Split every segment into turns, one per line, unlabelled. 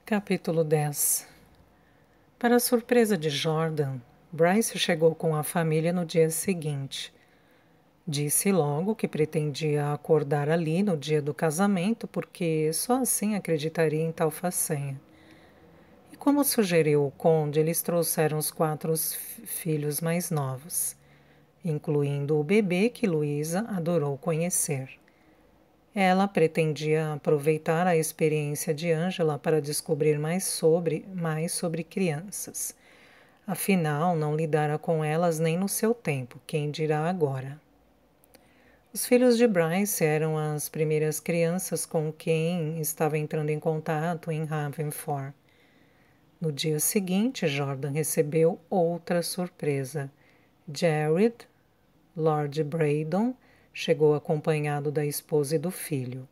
Capítulo 10. Para a surpresa de Jordan, Bryce chegou com a família no dia seguinte. Disse logo que pretendia acordar ali no dia do casamento, porque só assim acreditaria em tal façanha. E como sugeriu o conde, eles trouxeram os 4 filhos mais novos, incluindo o bebê que Luísa adorou conhecer. Ela pretendia aproveitar a experiência de Angela para descobrir mais sobre crianças. Afinal, não lidara com elas nem no seu tempo, quem dirá agora. Os filhos de Bryce eram as primeiras crianças com quem estava entrando em contato em Havenford. No dia seguinte, Jordan recebeu outra surpresa. Jared, Lord Braydon, chegou acompanhado da esposa e do filho.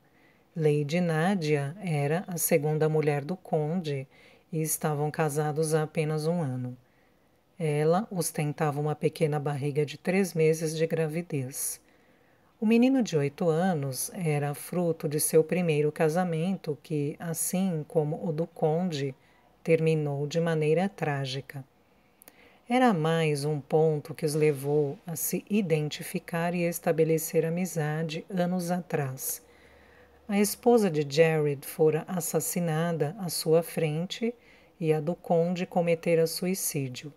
Lady Nadia era a segunda mulher do conde e estavam casados há apenas 1 ano. Ela ostentava uma pequena barriga de 3 meses de gravidez. O menino de 8 anos era fruto de seu primeiro casamento que, assim como o do conde, terminou de maneira trágica. Era mais um ponto que os levou a se identificar e estabelecer amizade anos atrás. A esposa de Jared fora assassinada à sua frente e a do conde cometera suicídio.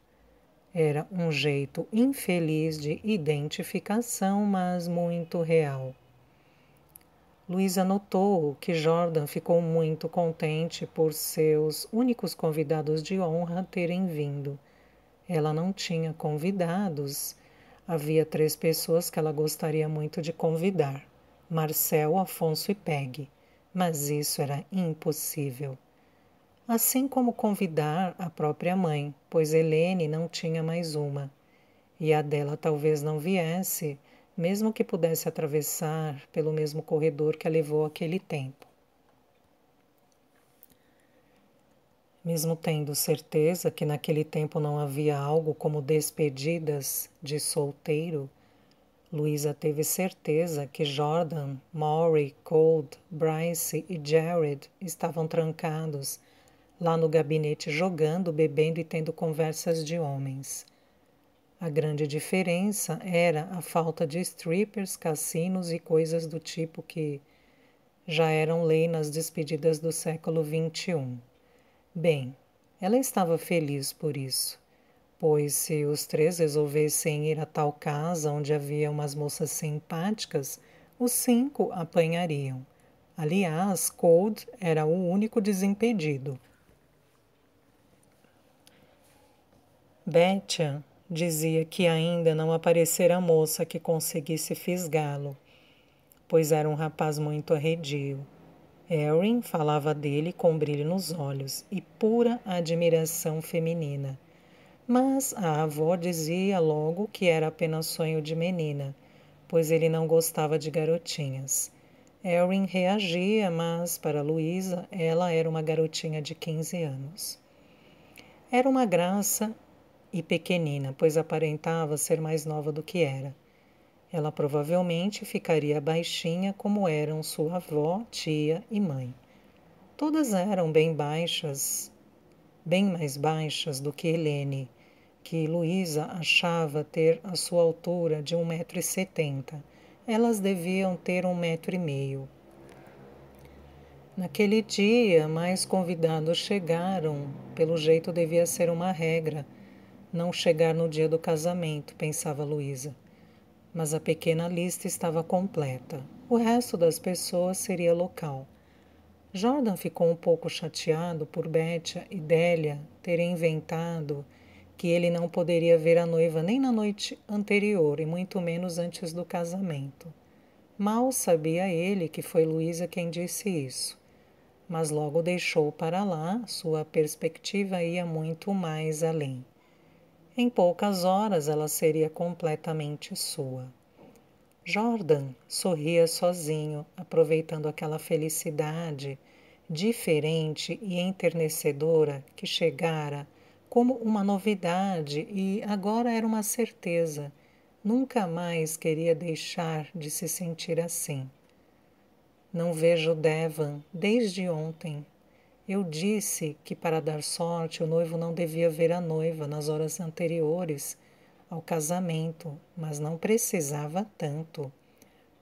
Era um jeito infeliz de identificação, mas muito real. Luísa notou que Jordan ficou muito contente por seus únicos convidados de honra terem vindo. Ela não tinha convidados. Havia 3 pessoas que ela gostaria muito de convidar: Marcel, Afonso e Peg. Mas isso era impossível. Assim como convidar a própria mãe, pois Helene não tinha mais uma. E a dela talvez não viesse, mesmo que pudesse atravessar pelo mesmo corredor que a levou aquele tempo. Mesmo tendo certeza que naquele tempo não havia algo como despedidas de solteiro, Luísa teve certeza que Jordan, Maury, Cold, Bryce e Jared estavam trancados lá no gabinete jogando, bebendo e tendo conversas de homens. A grande diferença era a falta de strippers, cassinos e coisas do tipo que já eram lei nas despedidas do século XXI. Bem, ela estava feliz por isso, pois se os 3 resolvessem ir a tal casa onde havia umas moças simpáticas, os 5 apanhariam. Aliás, Cold era o único desimpedido. Betcha dizia que ainda não aparecera a moça que conseguisse fisgá-lo, pois era um rapaz muito arredio. Erin falava dele com brilho nos olhos e pura admiração feminina. Mas a avó dizia logo que era apenas sonho de menina, pois ele não gostava de garotinhas. Erin reagia, mas para Luísa ela era uma garotinha de 15 anos. Era uma graça e pequenina, pois aparentava ser mais nova do que era. Ela provavelmente ficaria baixinha como eram sua avó, tia e mãe. Todas eram bem baixas, bem mais baixas do que Helene, que Luísa achava ter a sua altura de 1,70 m. Elas deviam ter 1,5 m. Naquele dia, mais convidados chegaram. Pelo jeito devia ser uma regra não chegar no dia do casamento, pensava Luísa. Mas a pequena lista estava completa. O resto das pessoas seria local. Jordan ficou um pouco chateado por Betcha e Délia terem inventado que ele não poderia ver a noiva nem na noite anterior e muito menos antes do casamento. Mal sabia ele que foi Luísa quem disse isso. Mas logo deixou para lá, sua perspectiva ia muito mais além. Em poucas horas ela seria completamente sua. Jordan sorria sozinho, aproveitando aquela felicidade diferente e enternecedora que chegara como uma novidade e agora era uma certeza. Nunca mais queria deixar de se sentir assim. Não vejo Devon desde ontem. Eu disse que para dar sorte o noivo não devia ver a noiva nas horas anteriores ao casamento, mas não precisava tanto,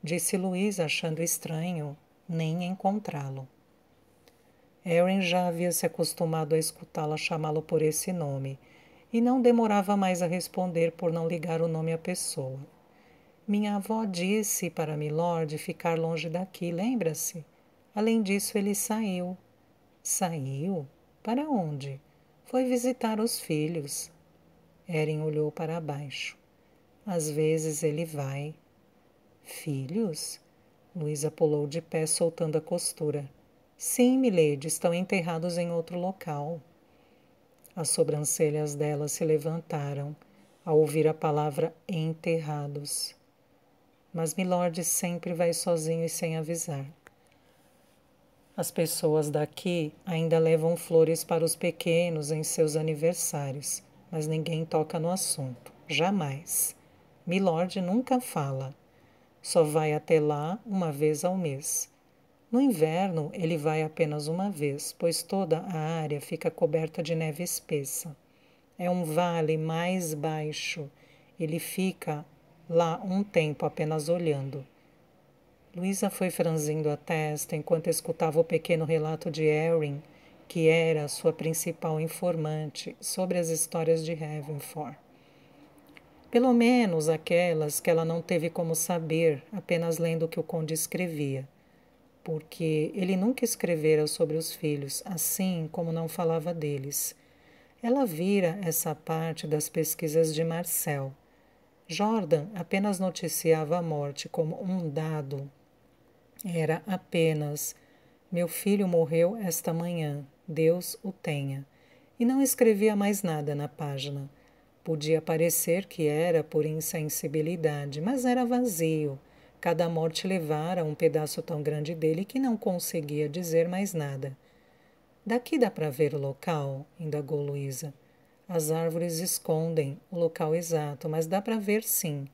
disse Luísa, achando estranho nem encontrá-lo. Erin já havia se acostumado a escutá-la chamá-lo por esse nome, e não demorava mais a responder por não ligar o nome à pessoa. Minha avó disse para Milord ficar longe daqui, lembra-se? Além disso, ele saiu. Saiu? Para onde? Foi visitar os filhos. Erin olhou para baixo. Às vezes ele vai. Filhos? Luísa pulou de pé, soltando a costura. Sim, milady, estão enterrados em outro local. As sobrancelhas dela se levantaram ao ouvir a palavra enterrados. Mas Milord sempre vai sozinho e sem avisar. As pessoas daqui ainda levam flores para os pequenos em seus aniversários, mas ninguém toca no assunto. Jamais. Milord nunca fala. Só vai até lá uma vez ao mês. No inverno, ele vai apenas uma vez, pois toda a área fica coberta de neve espessa. É um vale mais baixo. Ele fica lá um tempo apenas olhando. Luísa foi franzindo a testa enquanto escutava o pequeno relato de Erin, que era sua principal informante sobre as histórias de Ravenford. Pelo menos aquelas que ela não teve como saber apenas lendo o que o conde escrevia, porque ele nunca escrevera sobre os filhos, assim como não falava deles. Ela vira essa parte das pesquisas de Marcel. Jordan apenas noticiava a morte como um dado. Era apenas: meu filho morreu esta manhã, Deus o tenha. E não escrevia mais nada na página. Podia parecer que era por insensibilidade, mas era vazio. Cada morte levara um pedaço tão grande dele que não conseguia dizer mais nada. Daqui dá para ver o local? Indagou Luísa. As árvores escondem o local exato, mas dá para ver sim.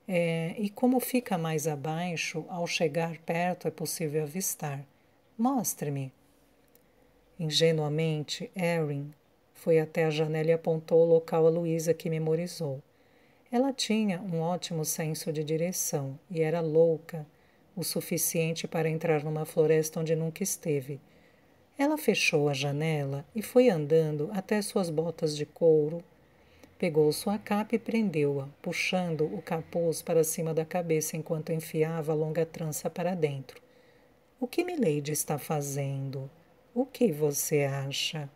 E como fica mais abaixo, ao chegar perto é possível avistar. Mostre-me. Ingenuamente, Erin foi até a janela e apontou o local a Luísa, que memorizou. Ela tinha um ótimo senso de direção e era louca o suficiente para entrar numa floresta onde nunca esteve. Ela fechou a janela e foi andando até suas botas de couro. Pegou sua capa e prendeu-a, puxando o capuz para cima da cabeça enquanto enfiava a longa trança para dentro. O que Milady está fazendo? O que você acha?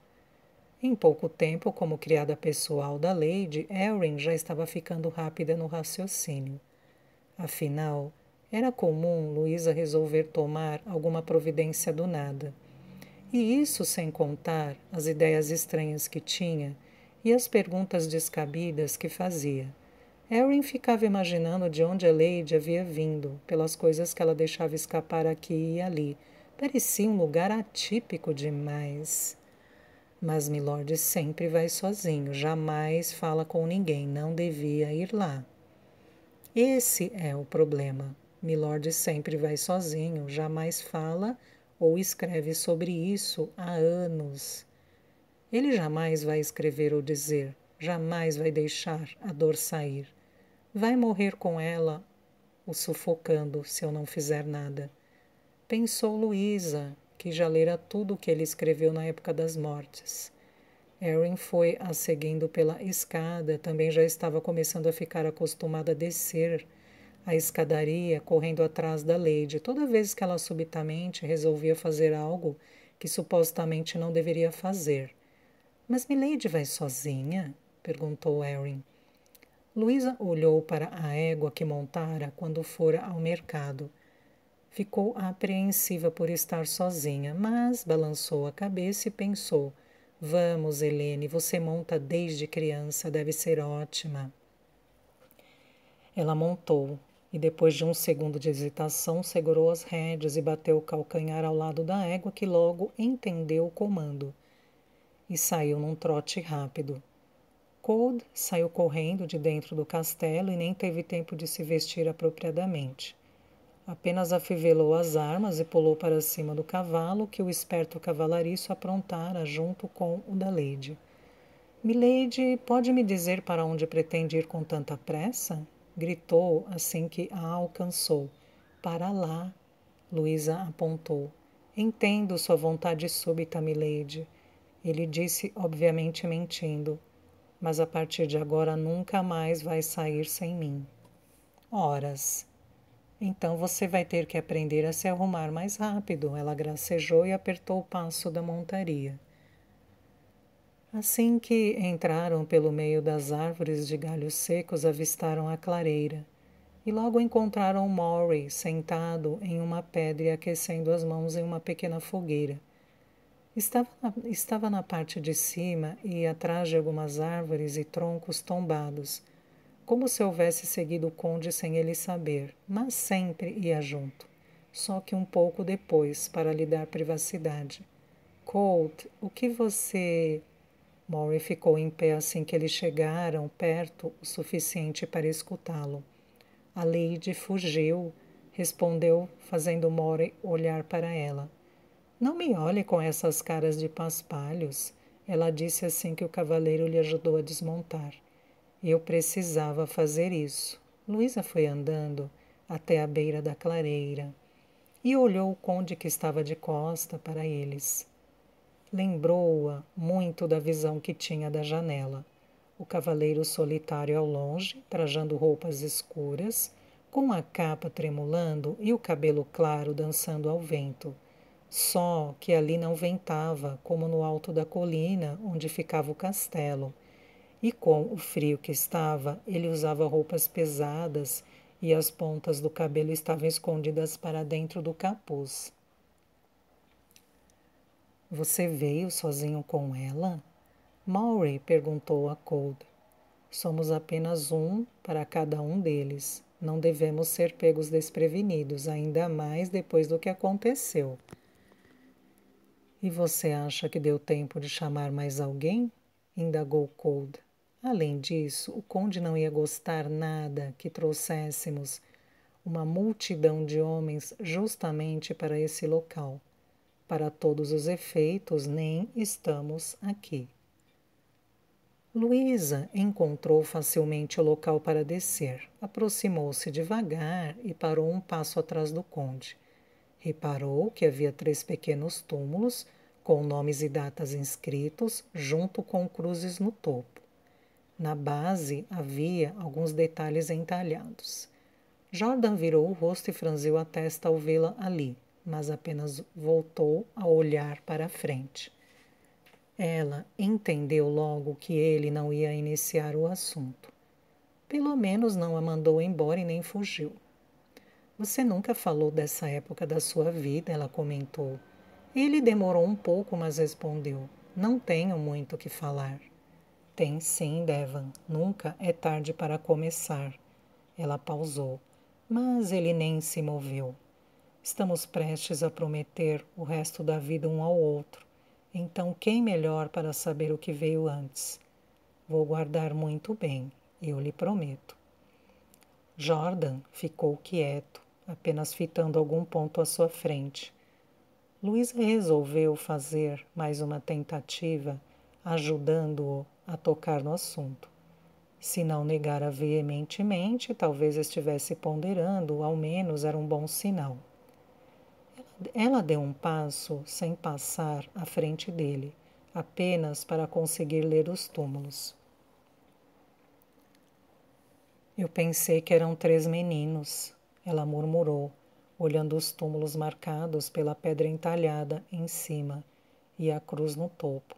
Em pouco tempo, como criada pessoal da Lady, Erin já estava ficando rápida no raciocínio. Afinal, era comum Luísa resolver tomar alguma providência do nada. E isso sem contar as ideias estranhas que tinha e as perguntas descabidas que fazia. Erin ficava imaginando de onde a Lady havia vindo, pelas coisas que ela deixava escapar aqui e ali. Parecia um lugar atípico demais. Mas Milord sempre vai sozinho, jamais fala com ninguém, não devia ir lá. Esse é o problema. Milord sempre vai sozinho, jamais fala ou escreve sobre isso há anos. Ele jamais vai escrever ou dizer, jamais vai deixar a dor sair. Vai morrer com ela, o sufocando, se eu não fizer nada. Pensou Luísa, que já lera tudo o que ele escreveu na época das mortes. Erin foi a seguindo pela escada, também já estava começando a ficar acostumada a descer a escadaria, correndo atrás da Lady, toda vez que ela subitamente resolvia fazer algo que supostamente não deveria fazer. Mas Milady vai sozinha? Perguntou Erin. Luísa olhou para a égua que montara quando fora ao mercado. Ficou apreensiva por estar sozinha, mas balançou a cabeça e pensou: vamos, Helene, você monta desde criança, deve ser ótima. Ela montou e, depois de um segundo de hesitação, segurou as rédeas e bateu o calcanhar ao lado da égua, que logo entendeu o comando e saiu num trote rápido. Cold saiu correndo de dentro do castelo e nem teve tempo de se vestir apropriadamente. Apenas afivelou as armas e pulou para cima do cavalo que o esperto cavalariço aprontara junto com o da Lady. Milady, pode me dizer para onde pretende ir com tanta pressa? Gritou assim que a alcançou. Para lá, Luísa apontou. Entendo sua vontade súbita, milady. Ele disse, obviamente mentindo. Mas a partir de agora nunca mais vai sair sem mim. Horas. Então você vai ter que aprender a se arrumar mais rápido. Ela gracejou e apertou o passo da montaria. Assim que entraram pelo meio das árvores de galhos secos, avistaram a clareira. E logo encontraram Maury sentado em uma pedra e aquecendo as mãos em uma pequena fogueira. Estava na parte de cima e atrás de algumas árvores e troncos tombados, como se houvesse seguido o conde sem ele saber, mas sempre ia junto, só que um pouco depois, para lhe dar privacidade. Colt, o que você... Maury ficou em pé assim que eles chegaram perto o suficiente para escutá-lo. A Lady fugiu, respondeu, fazendo Maury olhar para ela. Não me olhe com essas caras de paspalhos, ela disse assim que o cavaleiro lhe ajudou a desmontar. Eu precisava fazer isso. Luísa foi andando até a beira da clareira e olhou o conde que estava de costa para eles. Lembrou-a muito da visão que tinha da janela. O cavaleiro solitário ao longe, trajando roupas escuras, com a capa tremulando e o cabelo claro dançando ao vento. Só que ali não ventava, como no alto da colina onde ficava o castelo. E com o frio que estava, ele usava roupas pesadas e as pontas do cabelo estavam escondidas para dentro do capuz. Você veio sozinho com ela? Maury perguntou a Cold. Somos apenas um para cada um deles. Não devemos ser pegos desprevenidos, ainda mais depois do que aconteceu. E você acha que deu tempo de chamar mais alguém? Indagou Cold. Além disso, o conde não ia gostar nada que trouxéssemos uma multidão de homens justamente para esse local. Para todos os efeitos, nem estamos aqui. Luísa encontrou facilmente o local para descer. Aproximou-se devagar e parou um passo atrás do conde. Reparou que havia 3 pequenos túmulos com nomes e datas inscritos, junto com cruzes no topo. Na base havia alguns detalhes entalhados. Jordan virou o rosto e franziu a testa ao vê-la ali, mas apenas voltou a olhar para a frente. Ela entendeu logo que ele não ia iniciar o assunto. Pelo menos não a mandou embora e nem fugiu. Você nunca falou dessa época da sua vida, ela comentou. Ele demorou um pouco, mas respondeu. Não tenho muito o que falar. Tem sim, Devan. Nunca é tarde para começar. Ela pausou, mas ele nem se moveu. Estamos prestes a prometer o resto da vida um ao outro. Então, quem melhor para saber o que veio antes? Vou guardar muito bem, eu lhe prometo. Jordan ficou quieto, apenas fitando algum ponto à sua frente. Luísa resolveu fazer mais uma tentativa, ajudando-o a tocar no assunto. Se não negara veementemente, talvez estivesse ponderando, ao menos era um bom sinal. Ela deu um passo sem passar à frente dele, apenas para conseguir ler os túmulos. Eu pensei que eram 3 meninos, ela murmurou, olhando os túmulos marcados pela pedra entalhada em cima e a cruz no topo.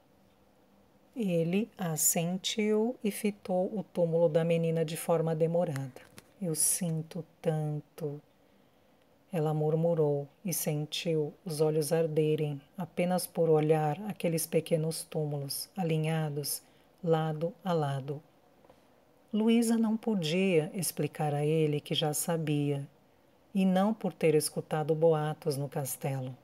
Ele assentiu e fitou o túmulo da menina de forma demorada. Eu sinto tanto. Ela murmurou e sentiu os olhos arderem apenas por olhar aqueles pequenos túmulos, alinhados, lado a lado. Luísa não podia explicar a ele que já sabia, e não por ter escutado boatos no castelo.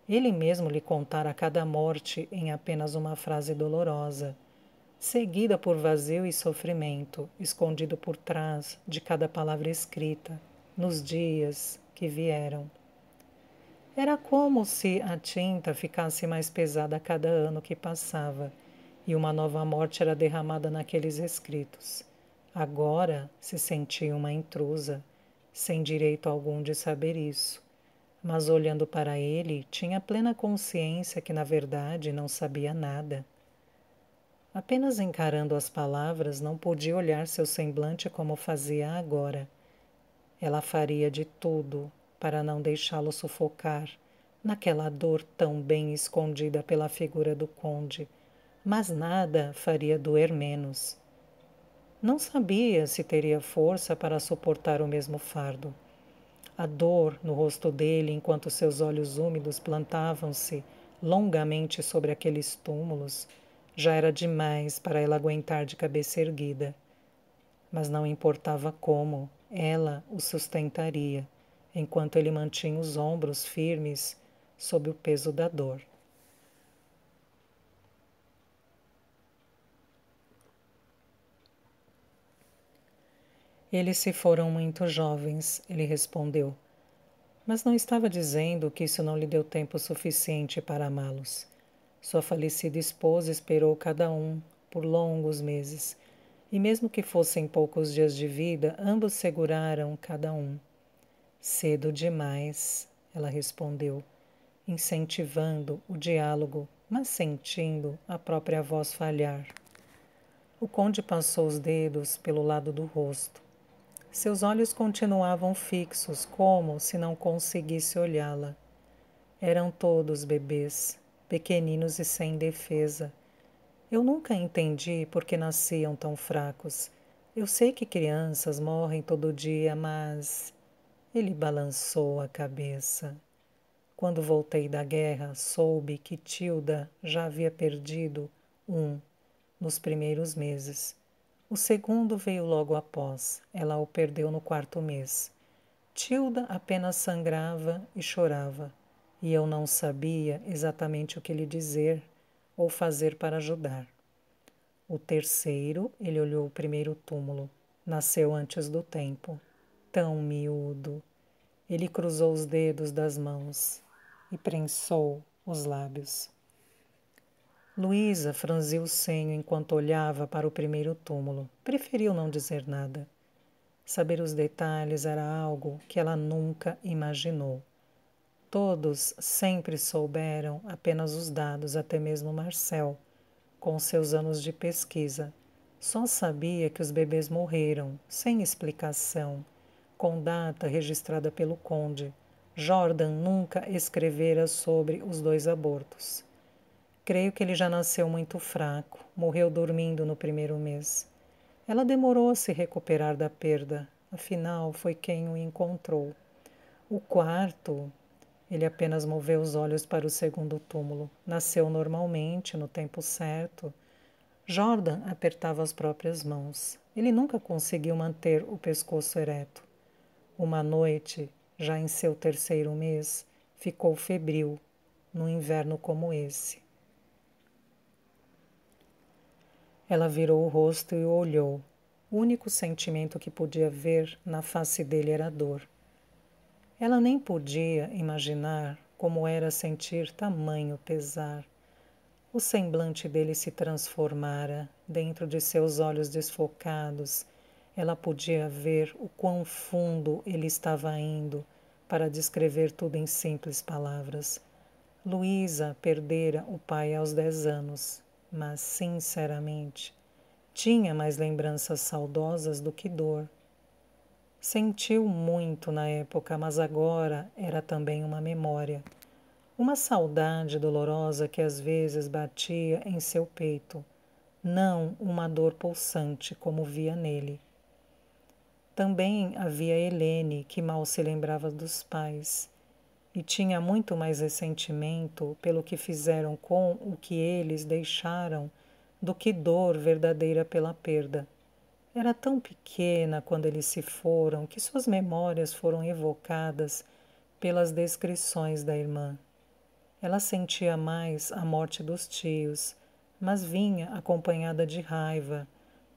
Ele mesmo lhe contara cada morte em apenas uma frase dolorosa, seguida por vazio e sofrimento, escondido por trás de cada palavra escrita. nos dias que vieram. Era como se a tinta ficasse mais pesada a cada ano que passava, e uma nova morte era derramada naqueles escritos. Agora se sentia uma intrusa, sem direito algum de saber isso, mas olhando para ele, tinha plena consciência que, na verdade, não sabia nada. Apenas encarando as palavras, não podia olhar seu semblante como fazia agora. Ela faria de tudo para não deixá-lo sufocar naquela dor tão bem escondida pela figura do conde, mas nada faria doer menos. Não sabia se teria força para suportar o mesmo fardo. A dor no rosto dele, enquanto seus olhos úmidos plantavam-se longamente sobre aqueles túmulos, já era demais para ela aguentar de cabeça erguida. Mas não importava como, ela o sustentaria, enquanto ele mantinha os ombros firmes sob o peso da dor. Eles se foram muito jovens, ele respondeu, mas não estava dizendo que isso não lhe deu tempo suficiente para amá-los. Sua falecida esposa esperou cada um por longos meses, e mesmo que fossem poucos dias de vida, ambos seguraram cada um. Cedo demais, ela respondeu, incentivando o diálogo, mas sentindo a própria voz falhar. O conde passou os dedos pelo lado do rosto. Seus olhos continuavam fixos, como se não conseguisse olhá-la. Eram todos bebês, pequeninos e sem defesa. Eu nunca entendi por que nasciam tão fracos. Eu sei que crianças morrem todo dia, mas... Ele balançou a cabeça. Quando voltei da guerra, soube que Tilda já havia perdido um nos primeiros meses. O segundo veio logo após. Ela o perdeu no quarto mês. Tilda apenas sangrava e chorava, e eu não sabia exatamente o que lhe dizer ou fazer para ajudar. O terceiro, ele olhou o primeiro túmulo. Nasceu antes do tempo. Tão miúdo. Ele cruzou os dedos das mãos e prensou os lábios. Luísa franziu o senho enquanto olhava para o primeiro túmulo. Preferiu não dizer nada. Saber os detalhes era algo que ela nunca imaginou. Todos sempre souberam apenas os dados, até mesmo Marcel, com seus anos de pesquisa. Só sabia que os bebês morreram, sem explicação, com data registrada pelo conde. Jordan nunca escrevera sobre os 2 abortos. Creio que ele já nasceu muito fraco, morreu dormindo no primeiro mês. Ela demorou a se recuperar da perda, afinal foi quem o encontrou. O quarto, ele apenas moveu os olhos para o segundo túmulo. Nasceu normalmente, no tempo certo. Jordan apertava as próprias mãos. Ele nunca conseguiu manter o pescoço ereto. Uma noite, já em seu terceiro mês, ficou febril, num inverno como esse. Ela virou o rosto e o olhou. O único sentimento que podia ver na face dele era dor. Ela nem podia imaginar como era sentir tamanho pesar. O semblante dele se transformara. Dentro de seus olhos desfocados, ela podia ver o quão fundo ele estava indo para descrever tudo em simples palavras. Luísa perdera o pai aos 10 anos, mas, sinceramente, tinha mais lembranças saudosas do que dor. Sentiu muito na época, mas agora era também uma memória. Uma saudade dolorosa que às vezes batia em seu peito, não uma dor pulsante como via nele. Também havia Helene, que mal se lembrava dos pais, e tinha muito mais ressentimento pelo que fizeram com o que eles deixaram do que dor verdadeira pela perda. Era tão pequena quando eles se foram que suas memórias foram evocadas pelas descrições da irmã. Ela sentia mais a morte dos tios, mas vinha acompanhada de raiva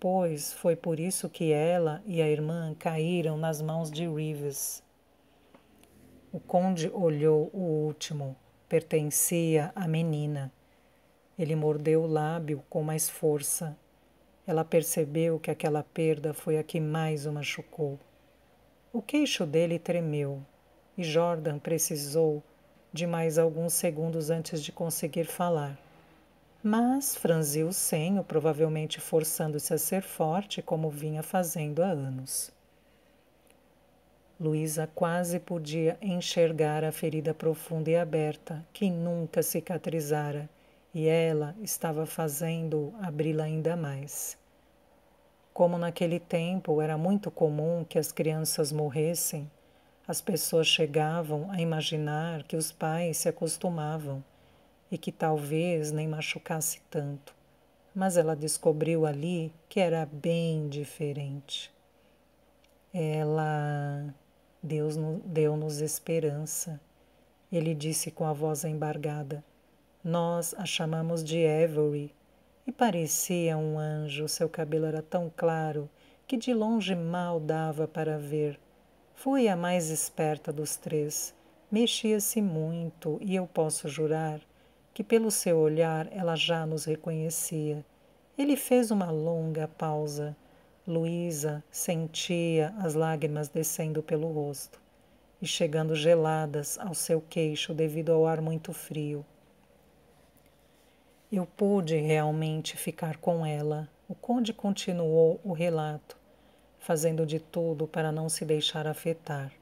depois foi por isso que ela e a irmã caíram nas mãos de Reeves. O conde olhou o último. Pertencia à menina. Ele mordeu o lábio com mais força. Ela percebeu que aquela perda foi a que mais o machucou. O queixo dele tremeu e Jordan precisou de mais alguns segundos antes de conseguir falar. Mas franziu o senho, provavelmente forçando-se a ser forte, como vinha fazendo há anos. Luísa quase podia enxergar a ferida profunda e aberta, que nunca cicatrizara, e ela estava fazendo abri-la ainda mais. Como naquele tempo era muito comum que as crianças morressem, as pessoas chegavam a imaginar que os pais se acostumavam e que talvez nem machucasse tanto. Mas ela descobriu ali que era bem diferente. Deus deu-nos esperança. Ele disse com a voz embargada. Nós a chamamos de Avery. E parecia um anjo. Seu cabelo era tão claro que de longe mal dava para ver. Fui a mais esperta dos três. Mexia-se muito e eu posso jurar que pelo seu olhar ela já nos reconhecia. Ele fez uma longa pausa. Luísa sentia as lágrimas descendo pelo rosto e chegando geladas ao seu queixo devido ao ar muito frio. Eu pude realmente ficar com ela. O conde continuou o relato, fazendo de tudo para não se deixar afetar.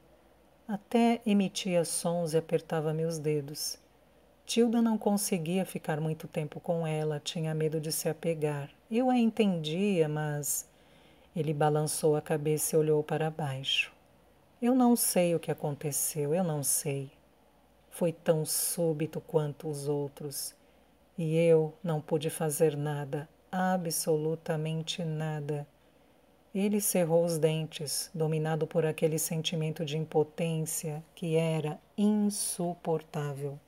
Até emitia sons e apertava meus dedos. Tilda não conseguia ficar muito tempo com ela, tinha medo de se apegar. Eu a entendia, mas... Ele balançou a cabeça e olhou para baixo. Eu não sei o que aconteceu, eu não sei. Foi tão súbito quanto os outros. E eu não pude fazer nada, absolutamente nada. Ele cerrou os dentes, dominado por aquele sentimento de impotência que era insuportável.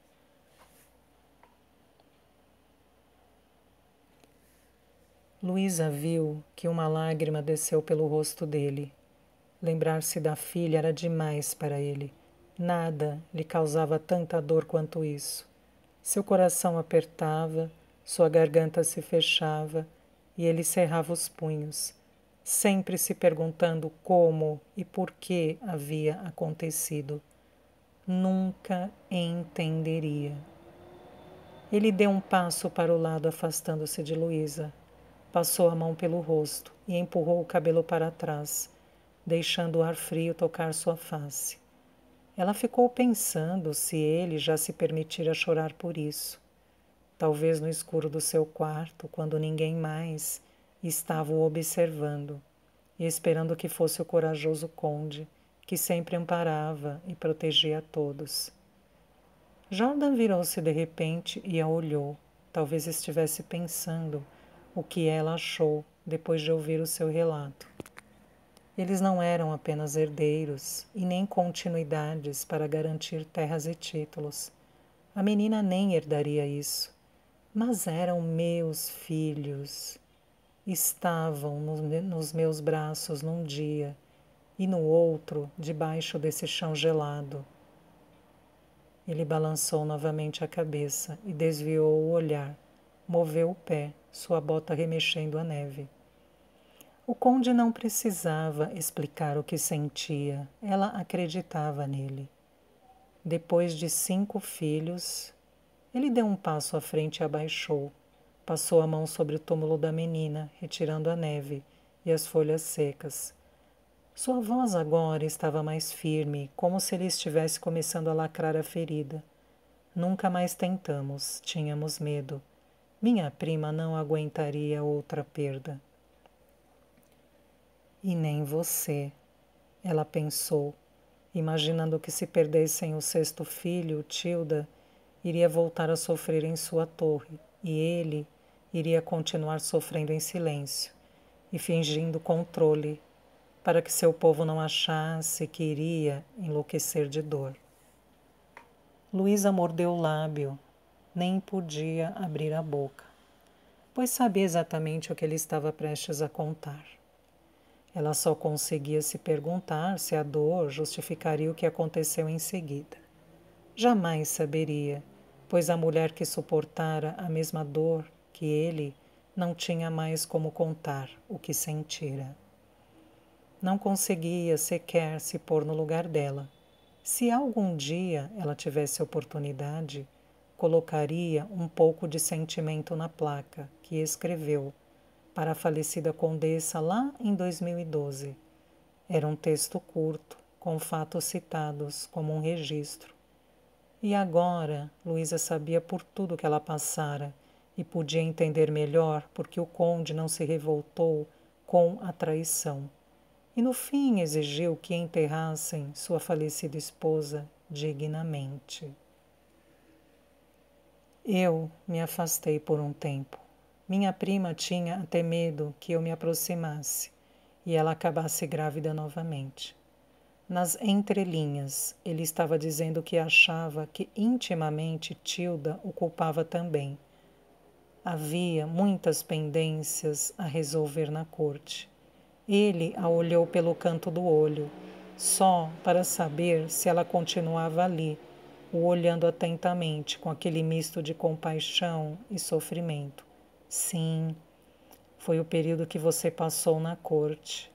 Luísa viu que uma lágrima desceu pelo rosto dele. Lembrar-se da filha era demais para ele. Nada lhe causava tanta dor quanto isso. Seu coração apertava, sua garganta se fechava e ele cerrava os punhos, sempre se perguntando como e por que havia acontecido. Nunca entenderia. Ele deu um passo para o lado, afastando-se de Luísa. Passou a mão pelo rosto e empurrou o cabelo para trás, deixando o ar frio tocar sua face. Ela ficou pensando se ele já se permitira chorar por isso. Talvez no escuro do seu quarto, quando ninguém mais estava o observando e esperando que fosse o corajoso conde, que sempre amparava e protegia a todos. Jordan virou-se de repente e a olhou. Talvez estivesse pensando o que ela achou depois de ouvir o seu relato. Eles não eram apenas herdeiros e nem continuidades para garantir terras e títulos. A menina nem herdaria isso. Mas eram meus filhos. Estavam nos meus braços num dia e no outro, debaixo desse chão gelado. Ele balançou novamente a cabeça e desviou o olhar. Moveu o pé, sua bota remexendo a neve. O conde não precisava explicar o que sentia. Ela acreditava nele. Depois de 5 filhos, ele deu um passo à frente e abaixou. Passou a mão sobre o túmulo da menina, retirando a neve e as folhas secas. Sua voz agora estava mais firme, como se ele estivesse começando a lacrar a ferida. Nunca mais tentamos, tínhamos medo. Minha prima não aguentaria outra perda. E nem você, ela pensou, imaginando que se perdessem o 6º filho, Tilda, iria voltar a sofrer em sua torre, e ele iria continuar sofrendo em silêncio e fingindo controle, para que seu povo não achasse que iria enlouquecer de dor. Luísa mordeu o lábio, nem podia abrir a boca. pois sabia exatamente o que ele estava prestes a contar. Ela só conseguia se perguntar se a dor justificaria o que aconteceu em seguida. Jamais saberia, pois a mulher que suportara a mesma dor que ele não tinha mais como contar o que sentira. Não conseguia sequer se pôr no lugar dela. Se algum dia ela tivesse oportunidade, colocaria um pouco de sentimento na placa que escreveu para a falecida condessa lá em 2012. Era um texto curto, com fatos citados como um registro. E agora Luísa sabia por tudo que ela passara e podia entender melhor porque o conde não se revoltou com a traição. E no fim exigiu que enterrassem sua falecida esposa dignamente. Eu me afastei por um tempo. Minha prima tinha até medo que eu me aproximasse e ela acabasse grávida novamente. Nas entrelinhas, ele estava dizendo que achava que intimamente Tilda o culpava também. Havia muitas pendências a resolver na corte. Ele a olhou pelo canto do olho, só para saber se ela continuava ali, o olhando atentamente, com aquele misto de compaixão e sofrimento. Sim, foi o período que você passou na corte.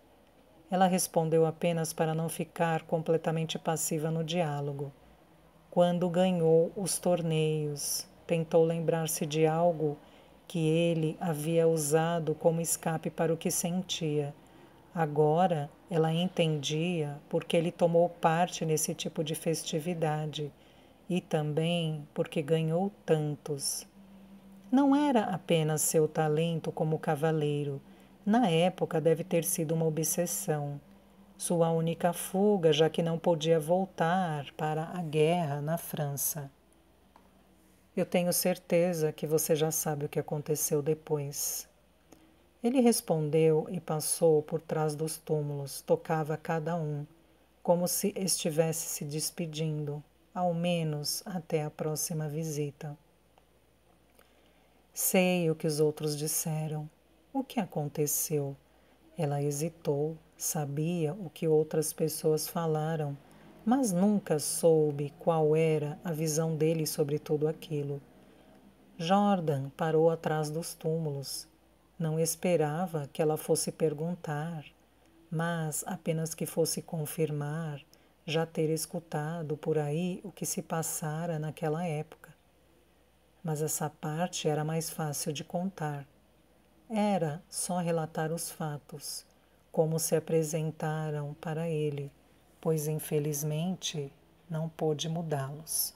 Ela respondeu apenas para não ficar completamente passiva no diálogo. Quando ganhou os torneios, tentou lembrar-se de algo que ele havia usado como escape para o que sentia. Agora ela entendia porque ele tomou parte nesse tipo de festividade e também porque ganhou tantos. Não era apenas seu talento como cavaleiro. Na época deve ter sido uma obsessão. Sua única fuga, já que não podia voltar para a guerra na França. Eu tenho certeza que você já sabe o que aconteceu depois. Ele respondeu e passou por trás dos túmulos, tocava cada um, como se estivesse se despedindo, ao menos até a próxima visita. Sei o que os outros disseram. O que aconteceu? Ela hesitou, sabia o que outras pessoas falaram, mas nunca soube qual era a visão dele sobre tudo aquilo. Jordan parou atrás dos túmulos. Não esperava que ela fosse perguntar, mas apenas que fosse confirmar já ter escutado por aí o que se passara naquela época. Mas essa parte era mais fácil de contar. Era só relatar os fatos, como se apresentaram para ele, pois infelizmente não pôde mudá-los.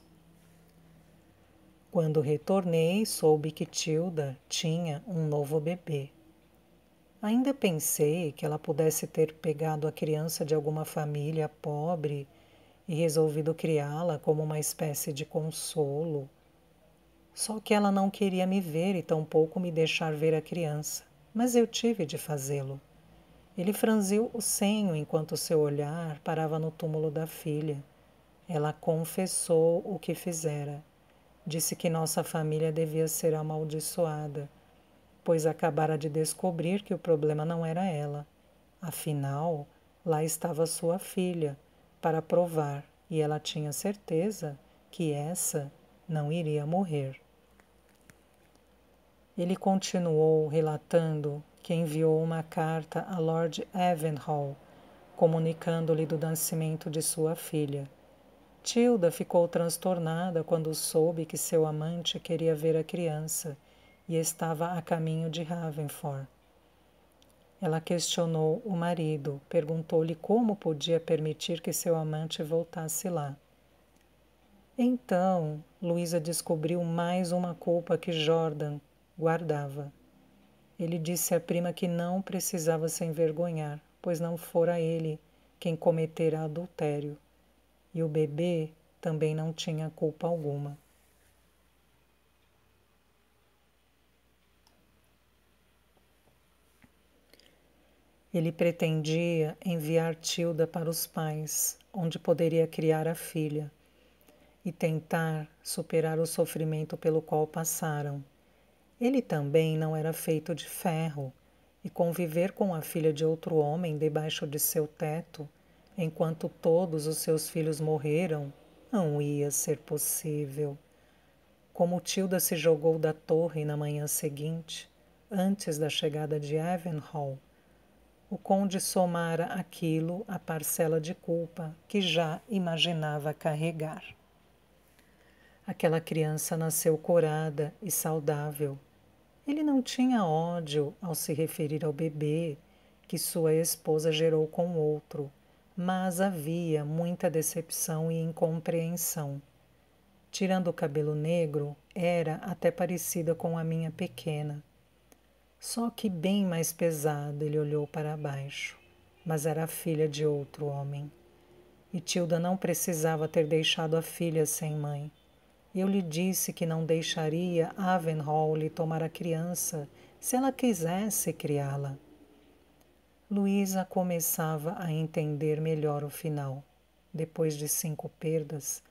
Quando retornei, soube que Tilda tinha um novo bebê. Ainda pensei que ela pudesse ter pegado a criança de alguma família pobre e resolvido criá-la como uma espécie de consolo. Só que ela não queria me ver e tampouco me deixar ver a criança, mas eu tive de fazê-lo. Ele franziu o senho enquanto seu olhar parava no túmulo da filha. Ela confessou o que fizera. Disse que nossa família devia ser amaldiçoada, pois acabara de descobrir que o problema não era ela. Afinal, lá estava sua filha, para provar, e ela tinha certeza que essa não iria morrer. Ele continuou relatando que enviou uma carta a Lord Evenhall, comunicando-lhe do nascimento de sua filha. Tilda ficou transtornada quando soube que seu amante queria ver a criança e estava a caminho de Ravenford. Ela questionou o marido, perguntou-lhe como podia permitir que seu amante voltasse lá. Então, Luísa descobriu mais uma culpa que Jordan guardava. Ele disse à prima que não precisava se envergonhar, pois não fora ele quem cometera adultério. E o bebê também não tinha culpa alguma. Ele pretendia enviar Tilda para os pais, onde poderia criar a filha, e tentar superar o sofrimento pelo qual passaram. Ele também não era feito de ferro, e conviver com a filha de outro homem debaixo de seu teto, enquanto todos os seus filhos morreram, não ia ser possível. Como Tilda se jogou da torre na manhã seguinte, antes da chegada de Evanhall, o conde somara aquilo à parcela de culpa que já imaginava carregar. Aquela criança nasceu corada e saudável. Ele não tinha ódio ao se referir ao bebê que sua esposa gerou com outro, mas havia muita decepção e incompreensão. Tirando o cabelo negro, era até parecida com a minha pequena. Só que bem mais pesada, ele olhou para baixo, mas era a filha de outro homem. E Tilda não precisava ter deixado a filha sem mãe. Eu lhe disse que não deixaria Avenhall lhe tomar a criança se ela quisesse criá-la. Luísa começava a entender melhor o final. Depois de 5 perdas,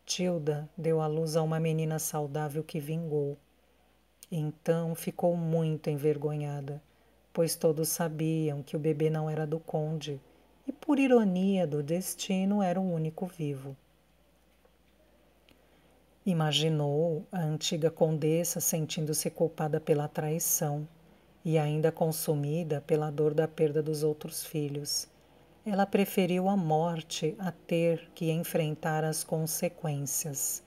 Tilda deu à luz a uma menina saudável que vingou. Então ficou muito envergonhada, pois todos sabiam que o bebê não era do conde e, por ironia do destino, era o único vivo. Imaginou a antiga condessa sentindo-se culpada pela traição e ainda consumida pela dor da perda dos outros filhos. Ela preferiu a morte a ter que enfrentar as consequências.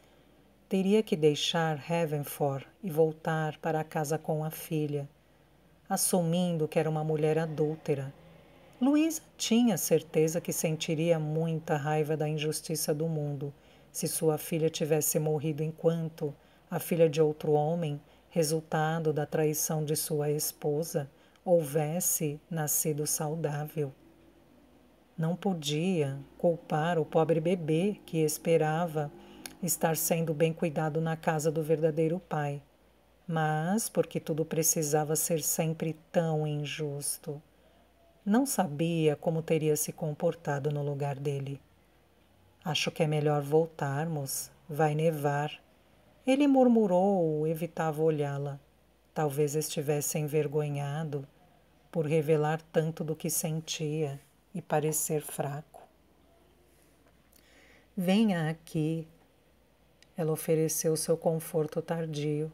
Teria que deixar Havenford e voltar para casa com a filha, assumindo que era uma mulher adúltera. Luísa tinha certeza que sentiria muita raiva da injustiça do mundo se sua filha tivesse morrido enquanto a filha de outro homem, resultado da traição de sua esposa, houvesse nascido saudável. Não podia culpar o pobre bebê que esperava estar sendo bem cuidado na casa do verdadeiro pai, mas porque tudo precisava ser sempre tão injusto. Não sabia como teria se comportado no lugar dele. Acho que é melhor voltarmos. Vai nevar. Ele murmurou, evitava olhá-la. Talvez estivesse envergonhado por revelar tanto do que sentia e parecer fraco. Venha aqui. Ela ofereceu seu conforto tardio,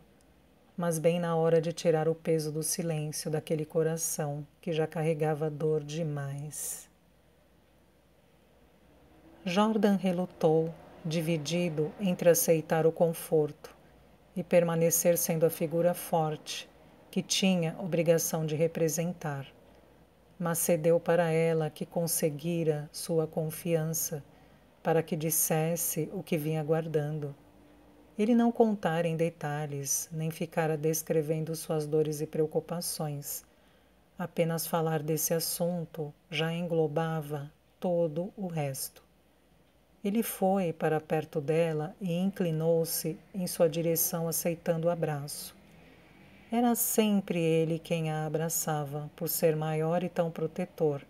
mas bem na hora de tirar o peso do silêncio daquele coração que já carregava dor demais. Jordan relutou, dividido entre aceitar o conforto e permanecer sendo a figura forte que tinha obrigação de representar, mas cedeu para ela que conseguira sua confiança para que dissesse o que vinha guardando. Ele não contara em detalhes, nem ficara descrevendo suas dores e preocupações. Apenas falar desse assunto já englobava todo o resto. Ele foi para perto dela e inclinou-se em sua direção, aceitando o abraço. Era sempre ele quem a abraçava, por ser maior e tão protetor,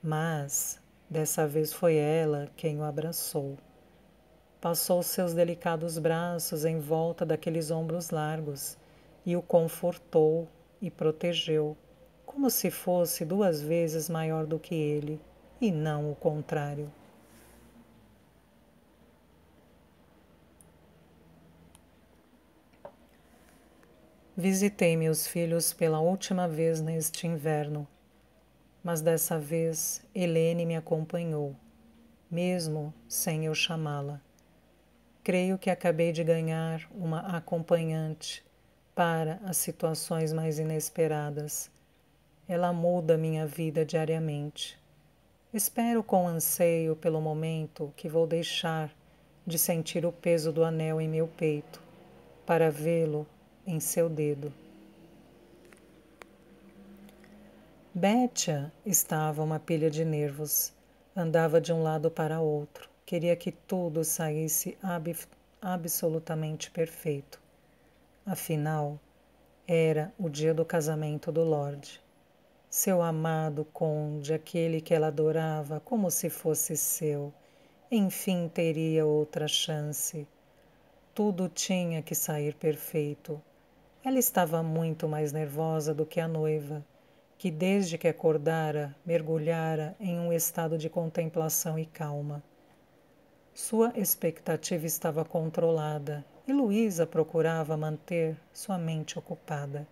mas dessa vez foi ela quem o abraçou. Passou seus delicados braços em volta daqueles ombros largos e o confortou e protegeu, como se fosse 2 vezes maior do que ele, e não o contrário. Visitei meus filhos pela última vez neste inverno, mas dessa vez Helene me acompanhou, mesmo sem eu chamá-la. Creio que acabei de ganhar uma acompanhante para as situações mais inesperadas. Ela muda minha vida diariamente. Espero com anseio pelo momento que vou deixar de sentir o peso do anel em meu peito, para vê-lo em seu dedo. Bettia estava uma pilha de nervos. Andava de um lado para outro. Queria que tudo saísse absolutamente perfeito. Afinal, era o dia do casamento do Lorde. Seu amado conde, aquele que ela adorava como se fosse seu, enfim teria outra chance. Tudo tinha que sair perfeito. Ela estava muito mais nervosa do que a noiva, que desde que acordara, mergulhara em um estado de contemplação e calma. Sua expectativa estava controlada e Luísa procurava manter sua mente ocupada.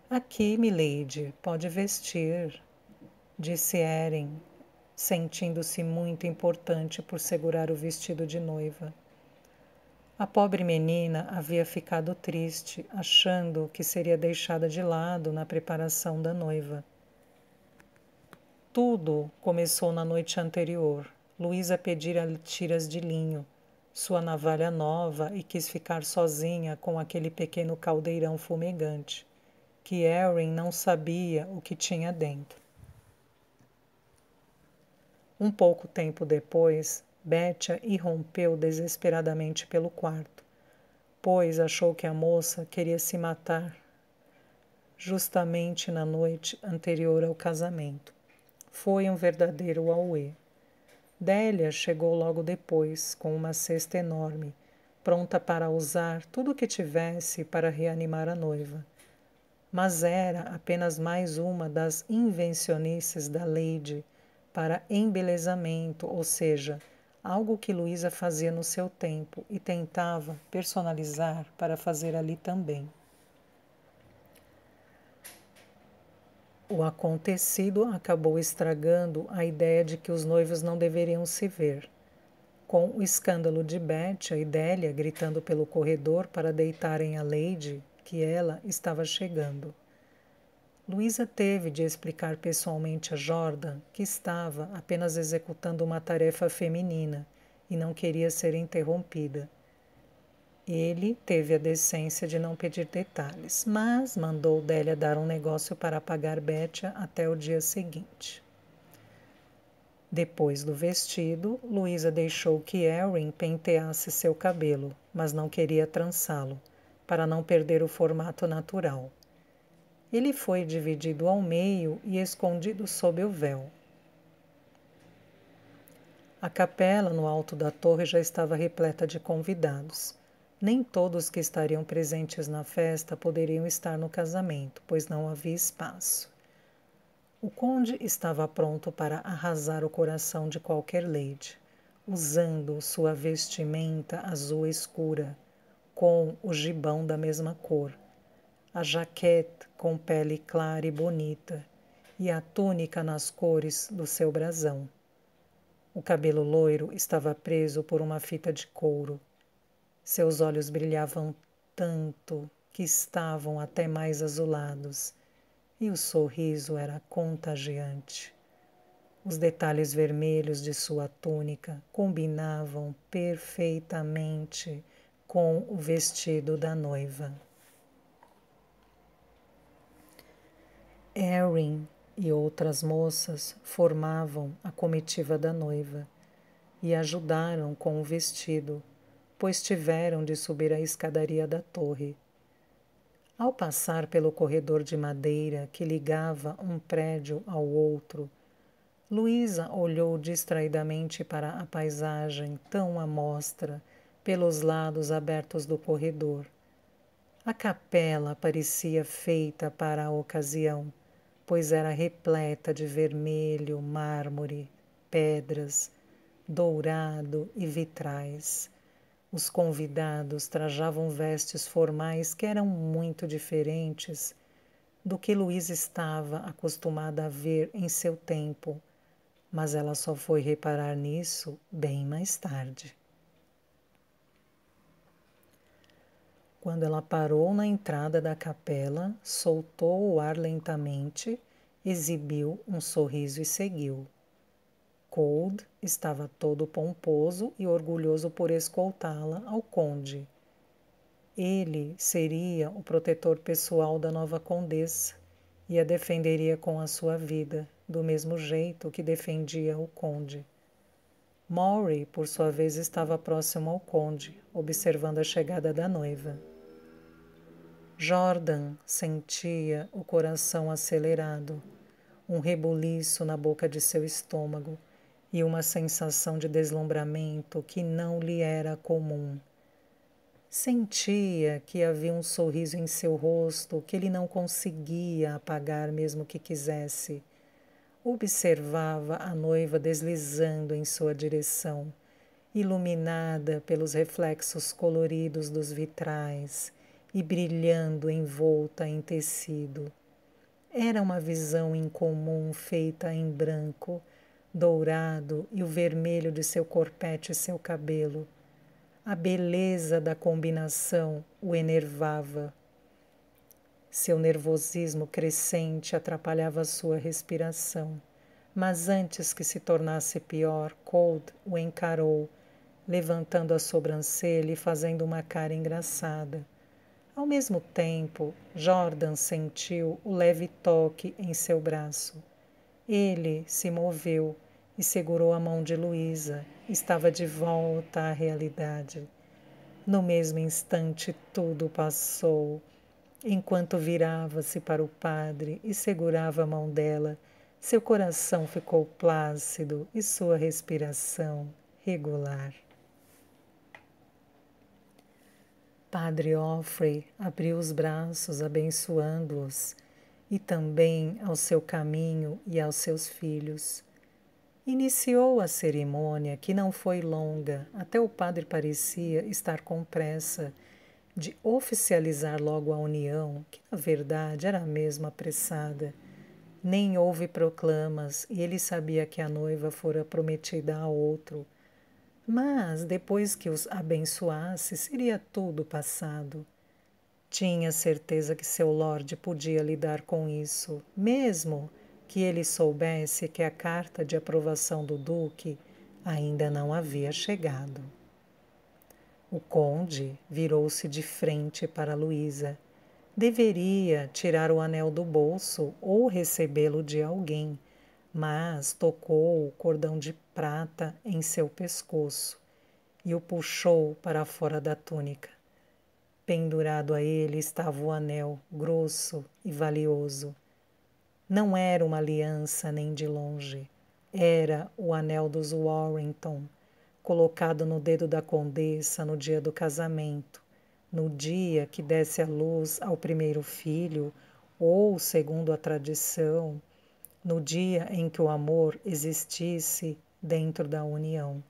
Aqui, milady, pode vestir, disse Erin, sentindo-se muito importante por segurar o vestido de noiva. A pobre menina havia ficado triste, achando que seria deixada de lado na preparação da noiva. Tudo começou na noite anterior. Luísa pedira tiras de linho, sua navalha nova e quis ficar sozinha com aquele pequeno caldeirão fumegante, que Erin não sabia o que tinha dentro. Um pouco tempo depois, Bettia irrompeu desesperadamente pelo quarto, pois achou que a moça queria se matar justamente na noite anterior ao casamento. Foi um verdadeiro auê. Délia chegou logo depois, com uma cesta enorme, pronta para usar tudo o que tivesse para reanimar a noiva. Mas era apenas mais uma das invencionices da Lady para embelezamento, ou seja, algo que Luísa fazia no seu tempo e tentava personalizar para fazer ali também. O acontecido acabou estragando a ideia de que os noivos não deveriam se ver. Com o escândalo de Bettia e Délia gritando pelo corredor para deitarem a Lady, que ela estava chegando. Luísa teve de explicar pessoalmente a Jordan que estava apenas executando uma tarefa feminina e não queria ser interrompida. Ele teve a decência de não pedir detalhes, mas mandou Délia dar um negócio para pagar Bettia até o dia seguinte. Depois do vestido, Luísa deixou que Erin penteasse seu cabelo, mas não queria trançá-lo, para não perder o formato natural. Ele foi dividido ao meio e escondido sob o véu. A capela no alto da torre já estava repleta de convidados. Nem todos que estariam presentes na festa poderiam estar no casamento, pois não havia espaço. O conde estava pronto para arrasar o coração de qualquer lady, usando sua vestimenta azul escura, com o gibão da mesma cor, a jaquete com pele clara e bonita, e a túnica nas cores do seu brasão. O cabelo loiro estava preso por uma fita de couro. Seus olhos brilhavam tanto que estavam até mais azulados, e o sorriso era contagiante. Os detalhes vermelhos de sua túnica combinavam perfeitamente com o vestido da noiva. Erin e outras moças formavam a comitiva da noiva e ajudaram com o vestido, pois tiveram de subir a escadaria da torre. Ao passar pelo corredor de madeira que ligava um prédio ao outro, Luísa olhou distraidamente para a paisagem tão à mostra pelos lados abertos do corredor. A capela parecia feita para a ocasião, pois era repleta de vermelho, mármore, pedras, dourado e vitrais. Os convidados trajavam vestes formais que eram muito diferentes do que Luísa estava acostumada a ver em seu tempo, mas ela só foi reparar nisso bem mais tarde. Quando ela parou na entrada da capela, soltou o ar lentamente, exibiu um sorriso e seguiu. Cold estava todo pomposo e orgulhoso por escoltá-la ao conde. Ele seria o protetor pessoal da nova condessa e a defenderia com a sua vida, do mesmo jeito que defendia o conde. Maury, por sua vez, estava próximo ao conde, observando a chegada da noiva. Jordan sentia o coração acelerado, um rebuliço na boca de seu estômago e uma sensação de deslumbramento que não lhe era comum. Sentia que havia um sorriso em seu rosto que ele não conseguia apagar mesmo que quisesse. Observava a noiva deslizando em sua direção, iluminada pelos reflexos coloridos dos vitrais e brilhando envolta em tecido. Era uma visão incomum feita em branco, dourado e o vermelho de seu corpete e seu cabelo. A beleza da combinação o enervava. Seu nervosismo crescente atrapalhava sua respiração. Mas antes que se tornasse pior, Cold o encarou, levantando a sobrancelha e fazendo uma cara engraçada. Ao mesmo tempo, Jordan sentiu o leve toque em seu braço. Ele se moveu e segurou a mão de Luísa. Estava de volta à realidade. No mesmo instante, tudo passou. Enquanto virava-se para o padre e segurava a mão dela, seu coração ficou plácido e sua respiração regular. Padre Offrey abriu os braços abençoando-os e também ao seu caminho e aos seus filhos. Iniciou a cerimônia, que não foi longa, até o padre parecia estar com pressa de oficializar logo a união, que na verdade era mesmo apressada. Nem houve proclamas e ele sabia que a noiva fora prometida a outro. Mas depois que os abençoasse, seria tudo passado. Tinha certeza que seu lorde podia lidar com isso, mesmo que ele soubesse que a carta de aprovação do duque ainda não havia chegado. O conde virou-se de frente para Luísa. Deveria tirar o anel do bolso ou recebê-lo de alguém, mas tocou o cordão de prata em seu pescoço e o puxou para fora da túnica. Pendurado a ele estava o anel, grosso e valioso. Não era uma aliança nem de longe. Era o anel dos Warrington, colocado no dedo da condessa no dia do casamento, no dia que desse à luz ao primeiro filho, ou, segundo a tradição, no dia em que o amor existisse dentro da união.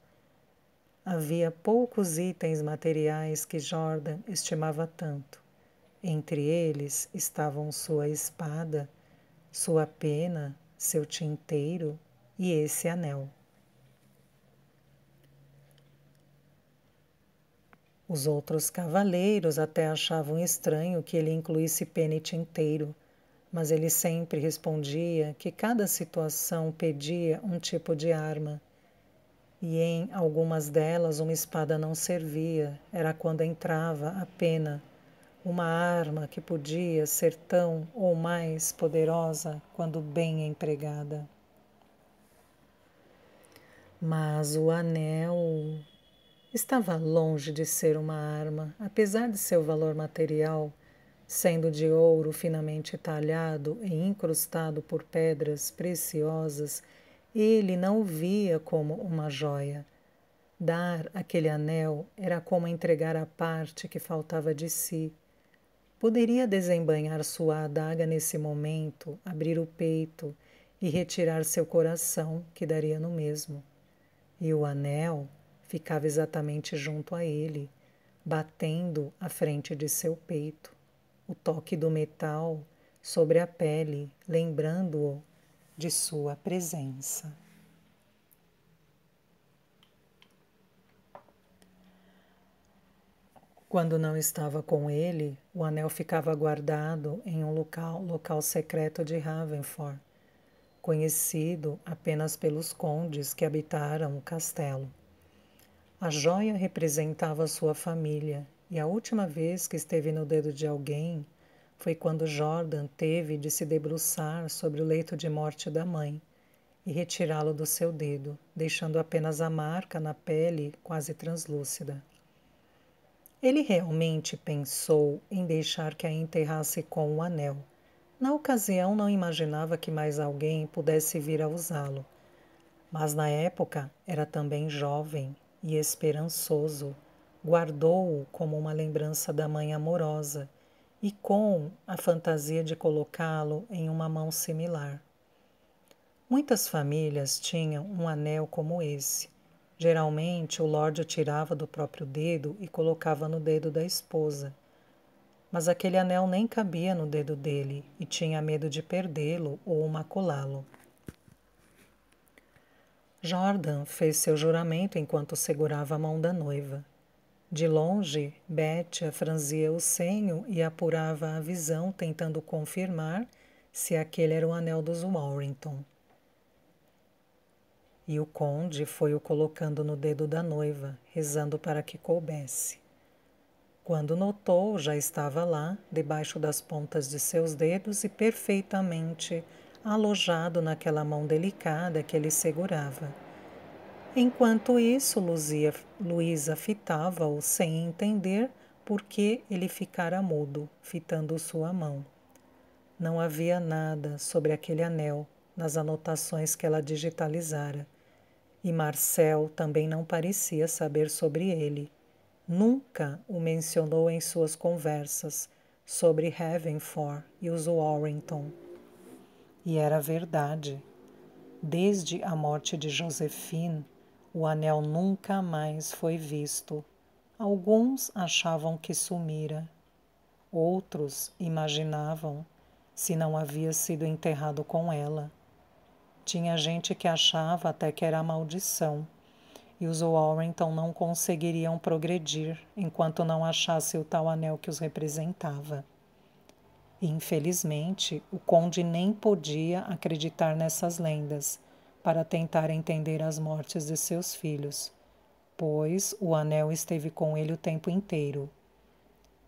Havia poucos itens materiais que Jordan estimava tanto. Entre eles estavam sua espada, sua pena, seu tinteiro e esse anel. Os outros cavaleiros até achavam estranho que ele incluísse pena e tinteiro, mas ele sempre respondia que cada situação pedia um tipo de arma. E em algumas delas uma espada não servia, era quando entrava a pena, uma arma que podia ser tão ou mais poderosa quando bem empregada. Mas o anel estava longe de ser uma arma, apesar de seu valor material, sendo de ouro finamente talhado e incrustado por pedras preciosas, ele não o via como uma joia. Dar aquele anel era como entregar a parte que faltava de si. Poderia desembainhar sua adaga nesse momento, abrir o peito e retirar seu coração, que daria no mesmo. E o anel ficava exatamente junto a ele, batendo à frente de seu peito. O toque do metal sobre a pele, lembrando-o de sua presença. Quando não estava com ele, o anel ficava guardado em um local secreto de Ravenford, conhecido apenas pelos condes que habitaram o castelo. A joia representava sua família, e a última vez que esteve no dedo de alguém foi quando Jordan teve de se debruçar sobre o leito de morte da mãe e retirá-lo do seu dedo, deixando apenas a marca na pele quase translúcida. Ele realmente pensou em deixar que a enterrasse com o anel. Na ocasião, não imaginava que mais alguém pudesse vir a usá-lo. Mas na época era também jovem e esperançoso, guardou-o como uma lembrança da mãe amorosa e com a fantasia de colocá-lo em uma mão similar. Muitas famílias tinham um anel como esse. Geralmente, o Lorde o tirava do próprio dedo e colocava no dedo da esposa. Mas aquele anel nem cabia no dedo dele e tinha medo de perdê-lo ou maculá-lo. Jordan fez seu juramento enquanto segurava a mão da noiva. De longe, Betty franzia o senho e apurava a visão, tentando confirmar se aquele era o anel dos Warrington. E o conde foi o colocando no dedo da noiva, rezando para que coubesse. Quando notou, já estava lá, debaixo das pontas de seus dedos e perfeitamente alojado naquela mão delicada que ele segurava. Enquanto isso, Luísa fitava-o sem entender por que ele ficara mudo, fitando sua mão. Não havia nada sobre aquele anel nas anotações que ela digitalizara, e Marcel também não parecia saber sobre ele. Nunca o mencionou em suas conversas sobre Havenford e os Warrington. E era verdade. Desde a morte de Josephine, o anel nunca mais foi visto. Alguns achavam que sumira. Outros imaginavam se não havia sido enterrado com ela. Tinha gente que achava até que era maldição, e os Warrington não conseguiriam progredir enquanto não achasse o tal anel que os representava. E, infelizmente, o conde nem podia acreditar nessas lendas para tentar entender as mortes de seus filhos, pois o anel esteve com ele o tempo inteiro.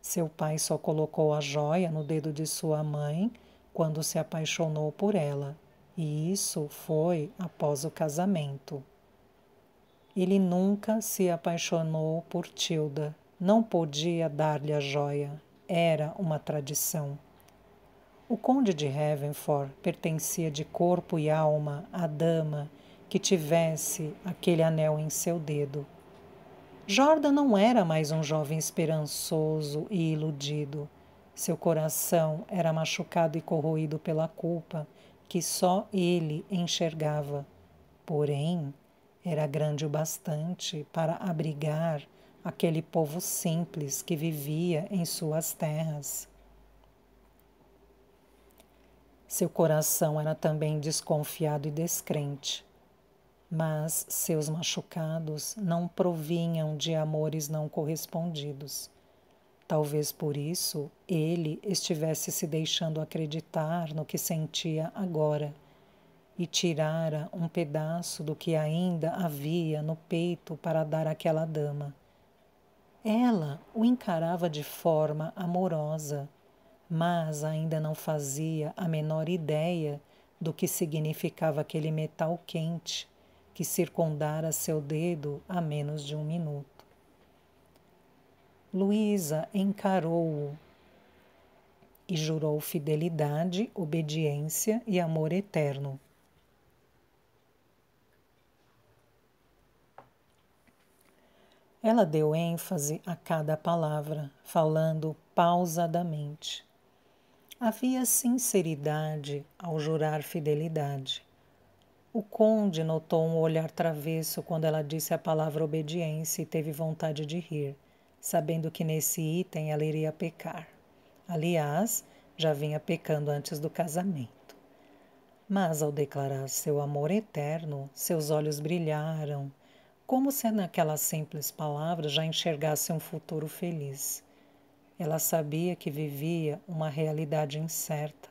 Seu pai só colocou a joia no dedo de sua mãe quando se apaixonou por ela, e isso foi após o casamento. Ele nunca se apaixonou por Tilda, não podia dar-lhe a joia, era uma tradição. O conde de Havenford pertencia de corpo e alma à dama que tivesse aquele anel em seu dedo. Jordan não era mais um jovem esperançoso e iludido. Seu coração era machucado e corroído pela culpa que só ele enxergava. Porém, era grande o bastante para abrigar aquele povo simples que vivia em suas terras. Seu coração era também desconfiado e descrente, mas seus machucados não provinham de amores não correspondidos. Talvez por isso ele estivesse se deixando acreditar no que sentia agora e tirara um pedaço do que ainda havia no peito para dar àquela dama. Ela o encarava de forma amorosa, mas ainda não fazia a menor ideia do que significava aquele metal quente que circundara seu dedo há menos de um minuto. Luísa encarou-o e jurou fidelidade, obediência e amor eterno. Ela deu ênfase a cada palavra, falando pausadamente. Havia sinceridade ao jurar fidelidade. O conde notou um olhar travesso quando ela disse a palavra obediência e teve vontade de rir, sabendo que nesse item ela iria pecar. Aliás, já vinha pecando antes do casamento. Mas ao declarar seu amor eterno, seus olhos brilharam, como se naquelas simples palavras já enxergasse um futuro feliz. Ela sabia que vivia uma realidade incerta.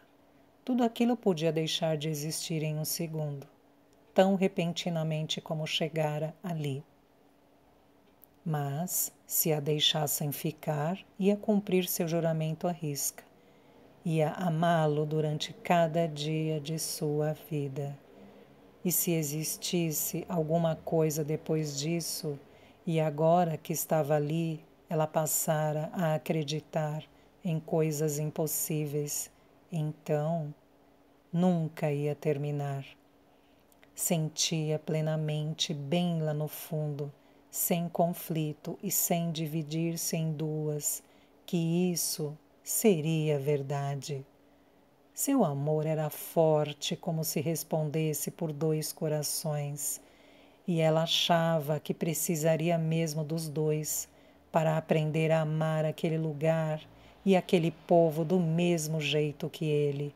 Tudo aquilo podia deixar de existir em um segundo, tão repentinamente como chegara ali. Mas, se a deixassem ficar, ia cumprir seu juramento à risca. Ia amá-lo durante cada dia de sua vida. E se existisse alguma coisa depois disso, e agora que estava ali, ela passara a acreditar em coisas impossíveis, então nunca ia terminar. Sentia plenamente, bem lá no fundo, sem conflito e sem dividir-se em duas, que isso seria verdade. Seu amor era forte como se respondesse por dois corações, e ela achava que precisaria mesmo dos dois para aprender a amar aquele lugar e aquele povo do mesmo jeito que ele,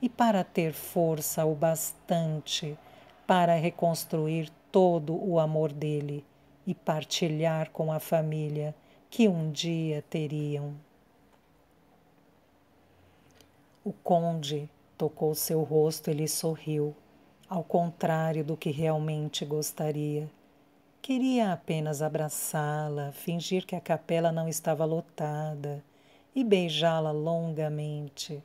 e para ter força o bastante para reconstruir todo o amor dele e partilhar com a família que um dia teriam. O conde tocou seu rosto e lhe sorriu, ao contrário do que realmente gostaria. Queria apenas abraçá-la, fingir que a capela não estava lotada e beijá-la longamente,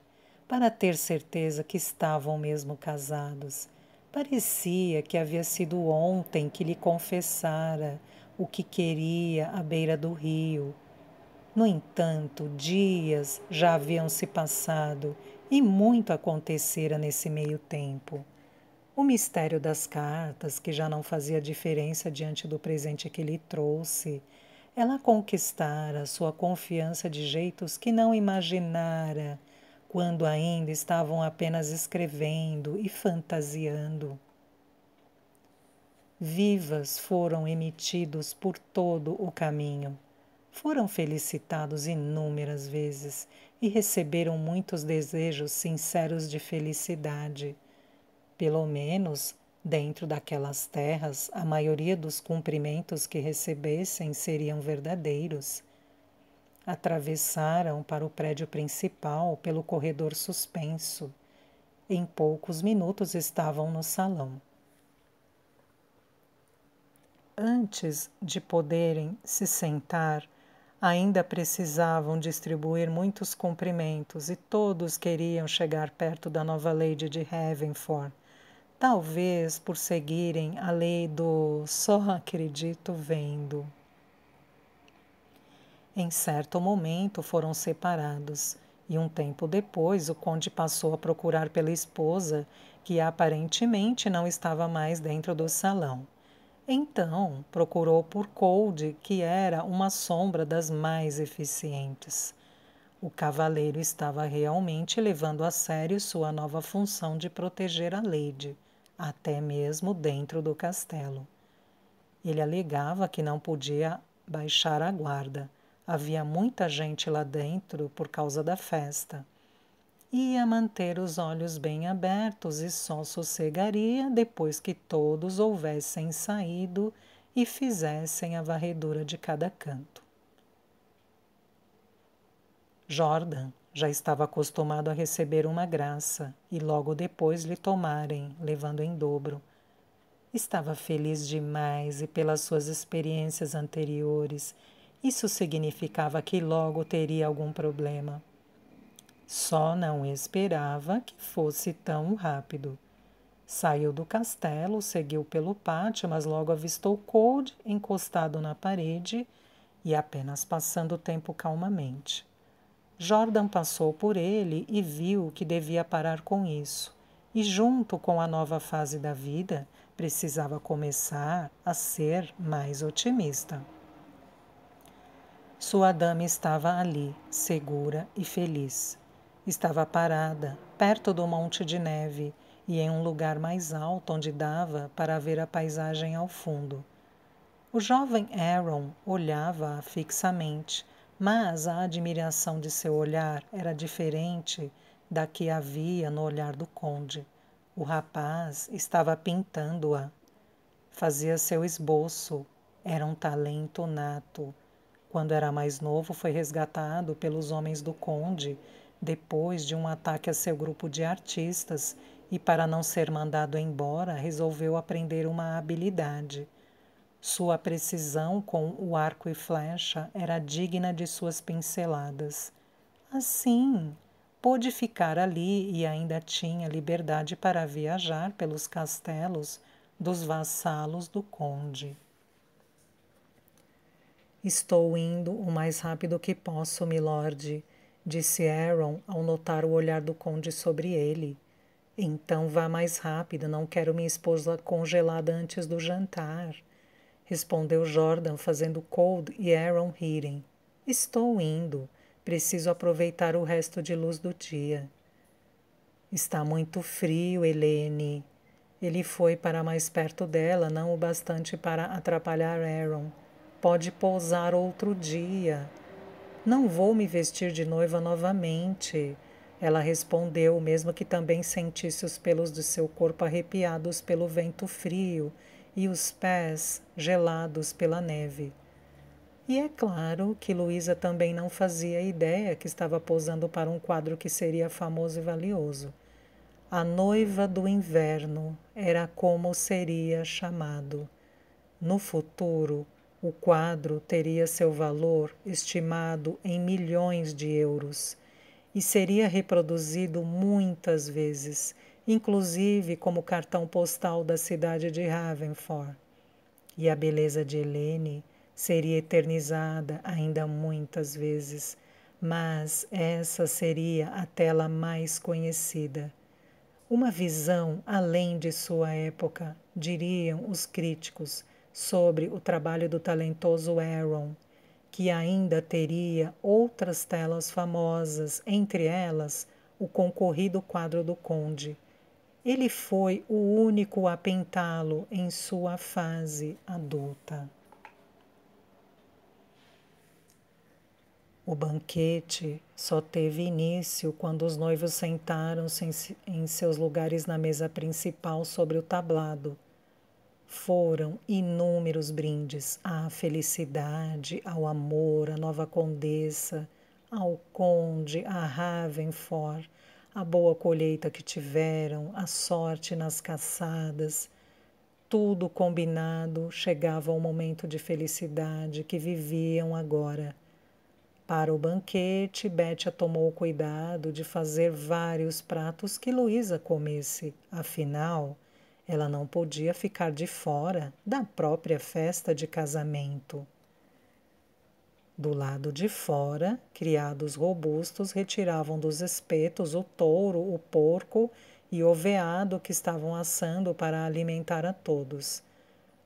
para ter certeza que estavam mesmo casados. Parecia que havia sido ontem que lhe confessara o que queria à beira do rio. No entanto, dias já haviam se passado e muito acontecera nesse meio tempo. O mistério das cartas, que já não fazia diferença diante do presente que lhe trouxe, ela conquistara sua confiança de jeitos que não imaginara quando ainda estavam apenas escrevendo e fantasiando. Vivas foram emitidos por todo o caminho. Foram felicitados inúmeras vezes e receberam muitos desejos sinceros de felicidade. Pelo menos, dentro daquelas terras, a maioria dos cumprimentos que recebessem seriam verdadeiros. Atravessaram para o prédio principal pelo corredor suspenso. Em poucos minutos estavam no salão. Antes de poderem se sentar, ainda precisavam distribuir muitos cumprimentos e todos queriam chegar perto da nova Lady de Havenford, talvez por seguirem a lei do só acredito vendo. Em certo momento foram separados e um tempo depois o conde passou a procurar pela esposa, que aparentemente não estava mais dentro do salão. Então procurou por Cold, que era uma sombra das mais eficientes. O cavaleiro estava realmente levando a sério sua nova função de proteger a Lady, até mesmo dentro do castelo. Ele alegava que não podia baixar a guarda. Havia muita gente lá dentro por causa da festa. Ia manter os olhos bem abertos e só sossegaria depois que todos houvessem saído e fizessem a varredura de cada canto. Jordan já estava acostumado a receber uma graça e logo depois lhe tomarem, levando em dobro. Estava feliz demais e pelas suas experiências anteriores, isso significava que logo teria algum problema. Só não esperava que fosse tão rápido. Saiu do castelo, seguiu pelo pátio, mas logo avistou Cold encostado na parede e apenas passando o tempo calmamente. Jordan passou por ele e viu que devia parar com isso. E junto com a nova fase da vida, precisava começar a ser mais otimista. Sua dama estava ali, segura e feliz. Estava parada, perto do monte de neve e em um lugar mais alto onde dava para ver a paisagem ao fundo. O jovem Aaron olhava-a fixamente, mas a admiração de seu olhar era diferente da que havia no olhar do conde. O rapaz estava pintando-a. Fazia seu esboço. Era um talento nato. Quando era mais novo, foi resgatado pelos homens do conde, depois de um ataque a seu grupo de artistas, e para não ser mandado embora, resolveu aprender uma habilidade. Sua precisão com o arco e flecha era digna de suas pinceladas. Assim, pôde ficar ali e ainda tinha liberdade para viajar pelos castelos dos vassalos do conde. Estou indo o mais rápido que posso, milord, disse Aaron ao notar o olhar do conde sobre ele. Então vá mais rápido, não quero minha esposa congelada antes do jantar. respondeu Jordan, fazendo Cold e Aaron rirem. Estou indo. Preciso aproveitar o resto de luz do dia. Está muito frio, Helene. Ele foi para mais perto dela, não o bastante para atrapalhar Aaron. Pode pousar outro dia. Não vou me vestir de noiva novamente. Ela respondeu, mesmo que também sentisse os pelos de seu corpo arrepiados pelo vento frio e os pés gelados pela neve. E é claro que Luísa também não fazia ideia que estava posando para um quadro que seria famoso e valioso. A noiva do inverno era como seria chamado. No futuro, o quadro teria seu valor estimado em milhões de euros e seria reproduzido muitas vezes, inclusive como cartão postal da cidade de Ravenford. E a beleza de Helene seria eternizada ainda muitas vezes, mas essa seria a tela mais conhecida. Uma visão além de sua época, diriam os críticos, sobre o trabalho do talentoso Aaron, que ainda teria outras telas famosas, entre elas o concorrido quadro do Conde. Ele foi o único a pintá-lo em sua fase adulta. O banquete só teve início quando os noivos sentaram-se em seus lugares na mesa principal sobre o tablado. Foram inúmeros brindes à felicidade, ao amor, à nova condessa, ao conde, a Ravenford, a boa colheita que tiveram, a sorte nas caçadas. Tudo combinado chegava ao momento de felicidade que viviam agora. Para o banquete, Bétia tomou cuidado de fazer vários pratos que Luísa comesse. Afinal, ela não podia ficar de fora da própria festa de casamento. Do lado de fora, criados robustos retiravam dos espetos o touro, o porco e o veado que estavam assando para alimentar a todos.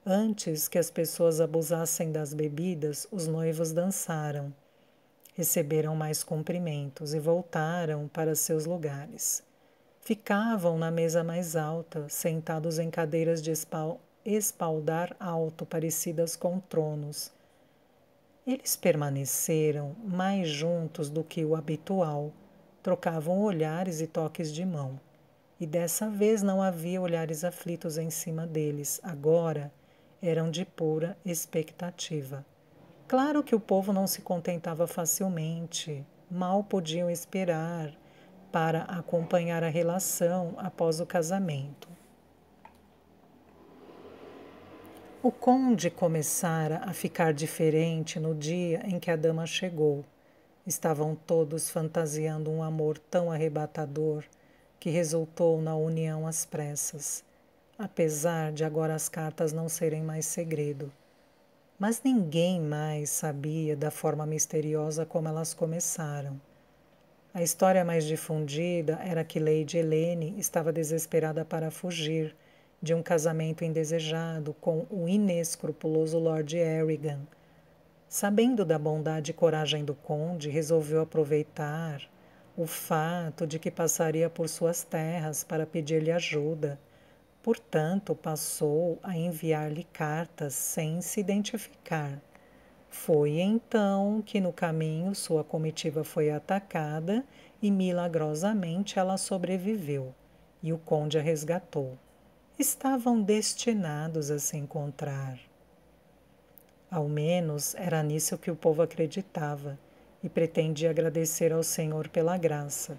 Antes que as pessoas abusassem das bebidas, os noivos dançaram. Receberam mais cumprimentos e voltaram para seus lugares. Ficavam na mesa mais alta, sentados em cadeiras de espaldar alto, parecidas com tronos. Eles permaneceram mais juntos do que o habitual, trocavam olhares e toques de mão. E dessa vez não havia olhares aflitos em cima deles, agora eram de pura expectativa. Claro que o povo não se contentava facilmente, mal podiam esperar para acompanhar a relação após o casamento. O conde começara a ficar diferente no dia em que a dama chegou. Estavam todos fantasiando um amor tão arrebatador que resultou na união às pressas, apesar de agora as cartas não serem mais segredo. Mas ninguém mais sabia da forma misteriosa como elas começaram. A história mais difundida era que Lady Helene estava desesperada para fugir de um casamento indesejado com o inescrupuloso Lord Errigan. Sabendo da bondade e coragem do conde, resolveu aproveitar o fato de que passaria por suas terras para pedir-lhe ajuda. Portanto, passou a enviar-lhe cartas sem se identificar. Foi então que no caminho sua comitiva foi atacada e milagrosamente ela sobreviveu e o conde a resgatou. Estavam destinados a se encontrar. Ao menos era nisso que o povo acreditava e pretendia agradecer ao Senhor pela graça.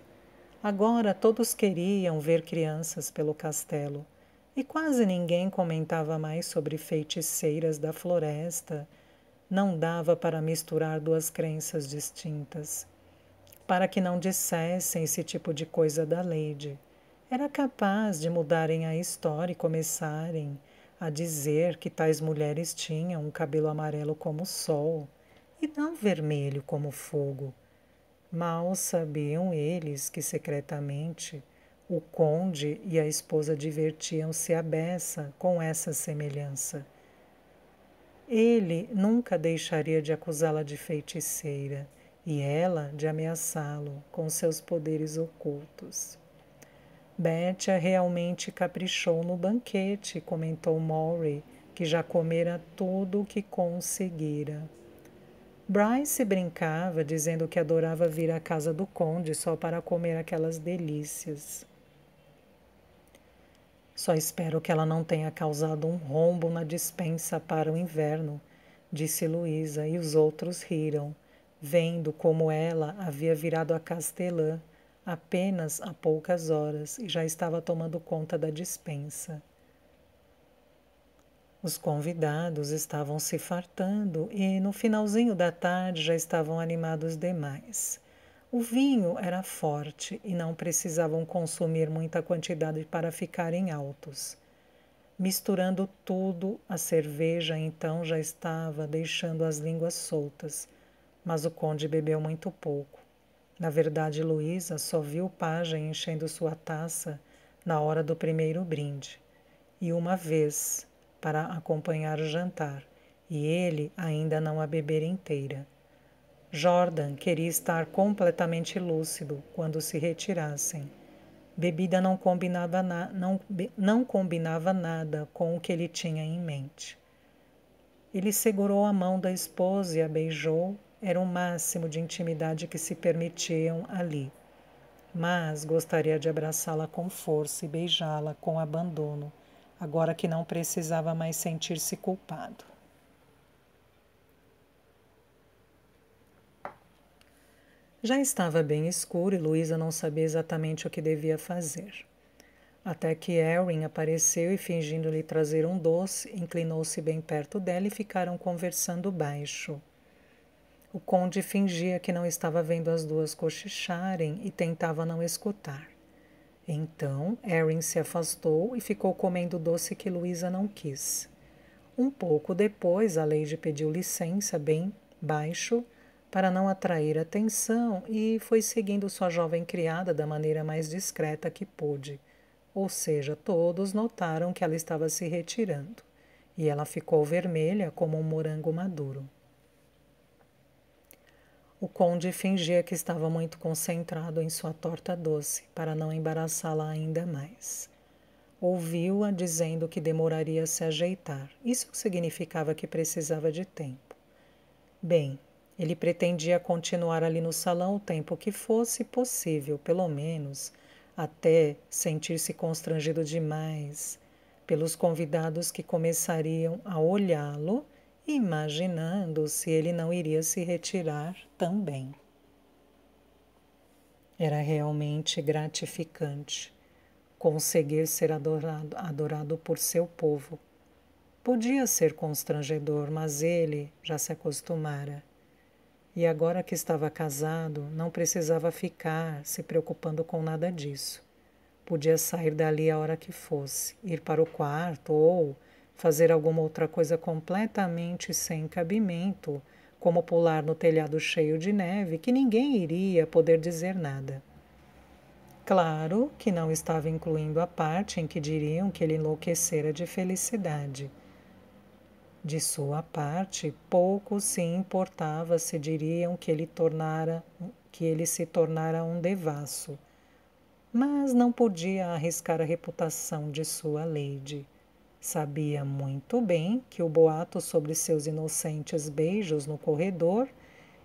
Agora todos queriam ver crianças pelo castelo. E quase ninguém comentava mais sobre feiticeiras da floresta. Não dava para misturar duas crenças distintas. Para que não dissessem esse tipo de coisa da Lady. Era capaz de mudarem a história e começarem a dizer que tais mulheres tinham um cabelo amarelo como o sol e não vermelho como o fogo. Mal sabiam eles que secretamente o conde e a esposa divertiam-se à beça com essa semelhança. Ele nunca deixaria de acusá-la de feiticeira e ela de ameaçá-lo com seus poderes ocultos. Betty realmente caprichou no banquete, comentou Maury, que já comera tudo o que conseguira. Bryce brincava, dizendo que adorava vir à casa do conde só para comer aquelas delícias. Só espero que ela não tenha causado um rombo na despensa para o inverno, disse Luísa, e os outros riram, vendo como ela havia virado a castelã apenas há poucas horas e já estava tomando conta da despensa. Os convidados estavam se fartando e, no finalzinho da tarde, já estavam animados demais. O vinho era forte e não precisavam consumir muita quantidade para ficarem altos. Misturando tudo, a cerveja então já estava deixando as línguas soltas, mas o conde bebeu muito pouco. Na verdade, Luísa só viu o pajem enchendo sua taça na hora do primeiro brinde, e uma vez para acompanhar o jantar, e ele ainda não a beber inteira. Jordan queria estar completamente lúcido quando se retirassem. Bebida não combinava nada com o que ele tinha em mente. Ele segurou a mão da esposa e a beijou. Era o máximo de intimidade que se permitiam ali. Mas gostaria de abraçá-la com força e beijá-la com abandono, agora que não precisava mais sentir-se culpado. Já estava bem escuro e Luísa não sabia exatamente o que devia fazer. Até que Erin apareceu e, fingindo lhe trazer um doce, inclinou-se bem perto dela e ficaram conversando baixo. O conde fingia que não estava vendo as duas cochicharem e tentava não escutar. Então, Erin se afastou e ficou comendo o doce que Luísa não quis. Um pouco depois, a Lady pediu licença bem baixo para não atrair atenção e foi seguindo sua jovem criada da maneira mais discreta que pôde. Ou seja, todos notaram que ela estava se retirando, e ela ficou vermelha como um morango maduro. O conde fingia que estava muito concentrado em sua torta doce, para não embaraçá-la ainda mais. Ouviu-a dizendo que demoraria a se ajeitar. Isso significava que precisava de tempo. Bem, ele pretendia continuar ali no salão o tempo que fosse possível, pelo menos, até sentir-se constrangido demais pelos convidados que começariam a olhá-lo, imaginando se ele não iria se retirar também. Era realmente gratificante conseguir ser adorado por seu povo. Podia ser constrangedor, mas ele já se acostumara. E agora que estava casado, não precisava ficar se preocupando com nada disso. Podia sair dali a hora que fosse, ir para o quarto ou fazer alguma outra coisa completamente sem cabimento, como pular no telhado cheio de neve, que ninguém iria poder dizer nada. Claro que não estava incluindo a parte em que diriam que ele enlouquecera de felicidade. De sua parte, pouco se importava se diriam que ele se tornara um devasso, mas não podia arriscar a reputação de sua lady. Sabia muito bem que o boato sobre seus inocentes beijos no corredor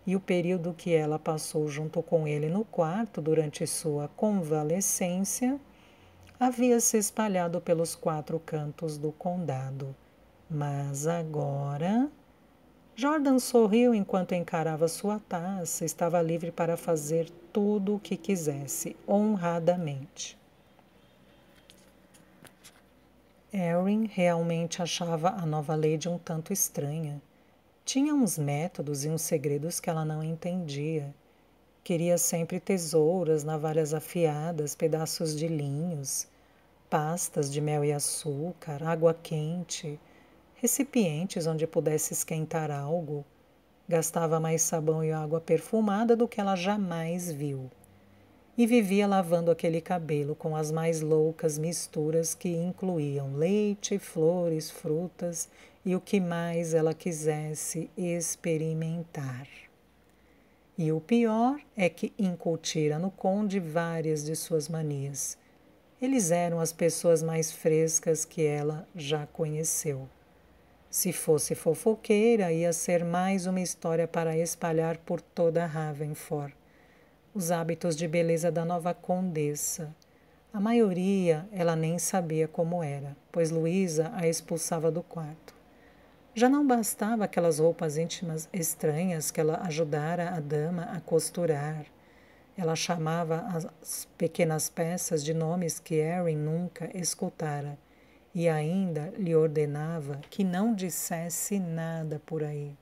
e o período que ela passou junto com ele no quarto durante sua convalescência havia se espalhado pelos 4 cantos do condado. Mas agora... Jordan sorriu enquanto encarava sua taça. Estava livre para fazer tudo o que quisesse, honradamente. Erin realmente achava a nova lady um tanto estranha. Tinha uns métodos e uns segredos que ela não entendia. Queria sempre tesouras, navalhas afiadas, pedaços de linhos, pastas de mel e açúcar, água quente, recipientes onde pudesse esquentar algo. Gastava mais sabão e água perfumada do que ela jamais viu. E vivia lavando aquele cabelo com as mais loucas misturas que incluíam leite, flores, frutas e o que mais ela quisesse experimentar. E o pior é que incutira no conde várias de suas manias. Eles eram as pessoas mais frescas que ela já conheceu. Se fosse fofoqueira, ia ser mais uma história para espalhar por toda Ravenford. Os hábitos de beleza da nova condessa. A maioria ela nem sabia como era, pois Luísa a expulsava do quarto. Já não bastava aquelas roupas íntimas estranhas que ela ajudara a dama a costurar. Ela chamava as pequenas peças de nomes que Erin nunca escutara e ainda lhe ordenava que não dissesse nada por aí.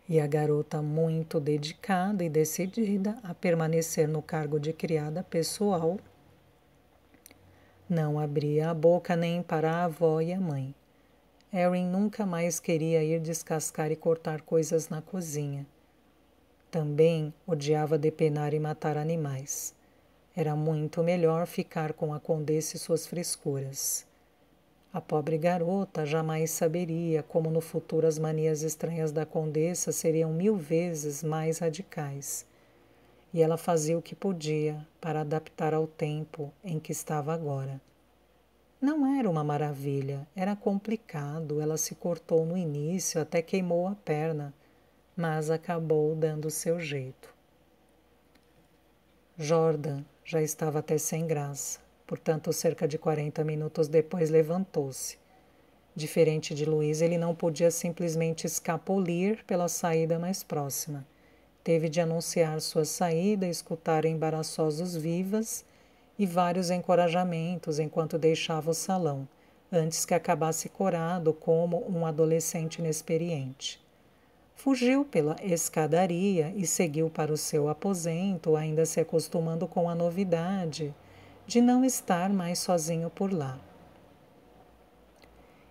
E a garota, muito dedicada e decidida a permanecer no cargo de criada pessoal, não abria a boca nem para a avó e a mãe. Erin nunca mais queria ir descascar e cortar coisas na cozinha. Também odiava depenar e matar animais. Era muito melhor ficar com a condessa e suas frescuras. A pobre garota jamais saberia como no futuro as manias estranhas da condessa seriam 1000 vezes mais radicais. E ela fazia o que podia para adaptar ao tempo em que estava agora. Não era uma maravilha, era complicado. Ela se cortou no início, até queimou a perna, mas acabou dando o seu jeito. Jordan já estava até sem graça, portanto, cerca de 40 minutos depois levantou-se. Diferente de Luiz, ele não podia simplesmente escapulir pela saída mais próxima. Teve de anunciar sua saída, escutar embaraçosos vivas e vários encorajamentos enquanto deixava o salão, antes que acabasse corado como um adolescente inexperiente. Fugiu pela escadaria e seguiu para o seu aposento, ainda se acostumando com a novidade de não estar mais sozinho por lá.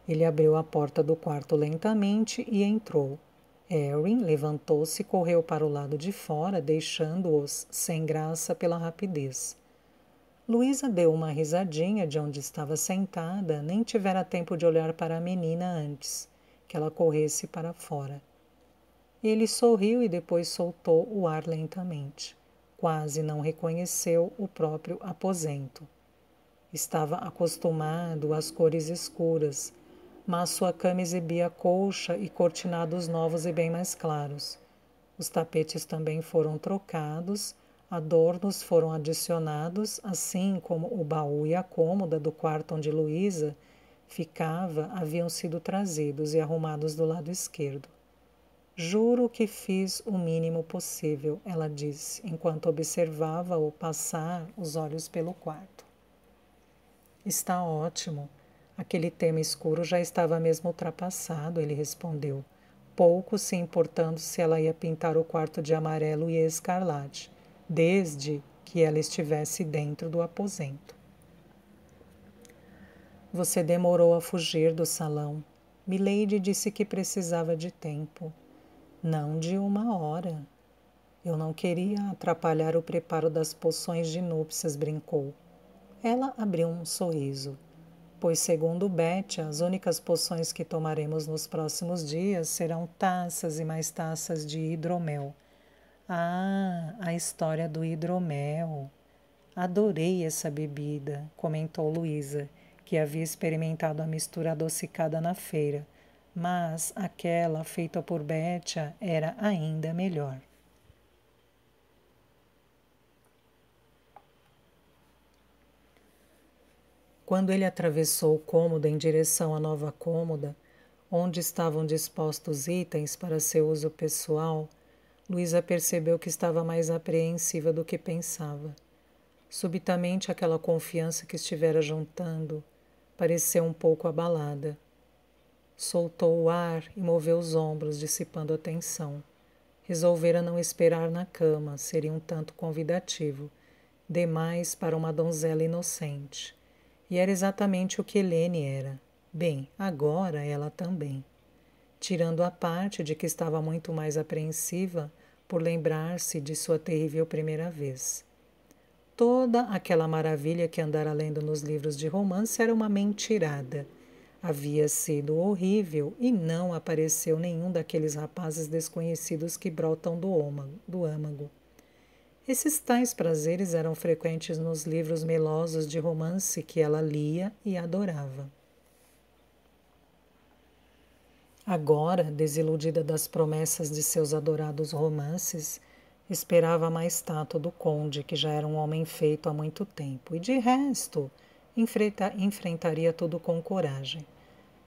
Ele abriu a porta do quarto lentamente e entrou. Erin levantou-se e correu para o lado de fora, deixando-os sem graça pela rapidez. Luísa deu uma risadinha de onde estava sentada, nem tivera tempo de olhar para a menina antes que ela corresse para fora. Ele sorriu e depois soltou o ar lentamente. Quase não reconheceu o próprio aposento. Estava acostumado às cores escuras, mas sua cama exibia colcha e cortinados novos e bem mais claros. Os tapetes também foram trocados, adornos foram adicionados, assim como o baú e a cômoda do quarto onde Luísa ficava haviam sido trazidos e arrumados do lado esquerdo. Juro que fiz o mínimo possível, ela disse, enquanto observava-o passar os olhos pelo quarto. Está ótimo. Aquele tema escuro já estava mesmo ultrapassado, ele respondeu, pouco se importando se ela ia pintar o quarto de amarelo e escarlate, desde que ela estivesse dentro do aposento. Você demorou a fugir do salão. Milady disse que precisava de tempo. Não de 1 hora. Eu não queria atrapalhar o preparo das poções de núpcias, brincou. Ela abriu um sorriso, pois, segundo Betty, as únicas poções que tomaremos nos próximos dias serão taças e mais taças de hidromel. Ah, a história do hidromel. Adorei essa bebida, comentou Luísa, que havia experimentado a mistura adocicada na feira, mas aquela feita por Betty era ainda melhor. Quando ele atravessou o cômodo em direção à nova cômoda, onde estavam dispostos itens para seu uso pessoal, Luísa percebeu que estava mais apreensiva do que pensava. Subitamente, aquela confiança que estivera juntando pareceu um pouco abalada. Soltou o ar e moveu os ombros, dissipando a tensão. Resolvera não esperar na cama, seria um tanto convidativo, demais para uma donzela inocente. E era exatamente o que Helene era. Bem, agora ela também. Tirando a parte de que estava muito mais apreensiva por lembrar-se de sua terrível primeira vez. Toda aquela maravilha que andara lendo nos livros de romance era uma mentirada. Havia sido horrível e não apareceu nenhum daqueles rapazes desconhecidos que brotam do âmago. Esses tais prazeres eram frequentes nos livros melosos de romance que ela lia e adorava. Agora, desiludida das promessas de seus adorados romances, esperava mais tato do conde, que já era um homem feito há muito tempo, e de resto, enfrentaria tudo com coragem.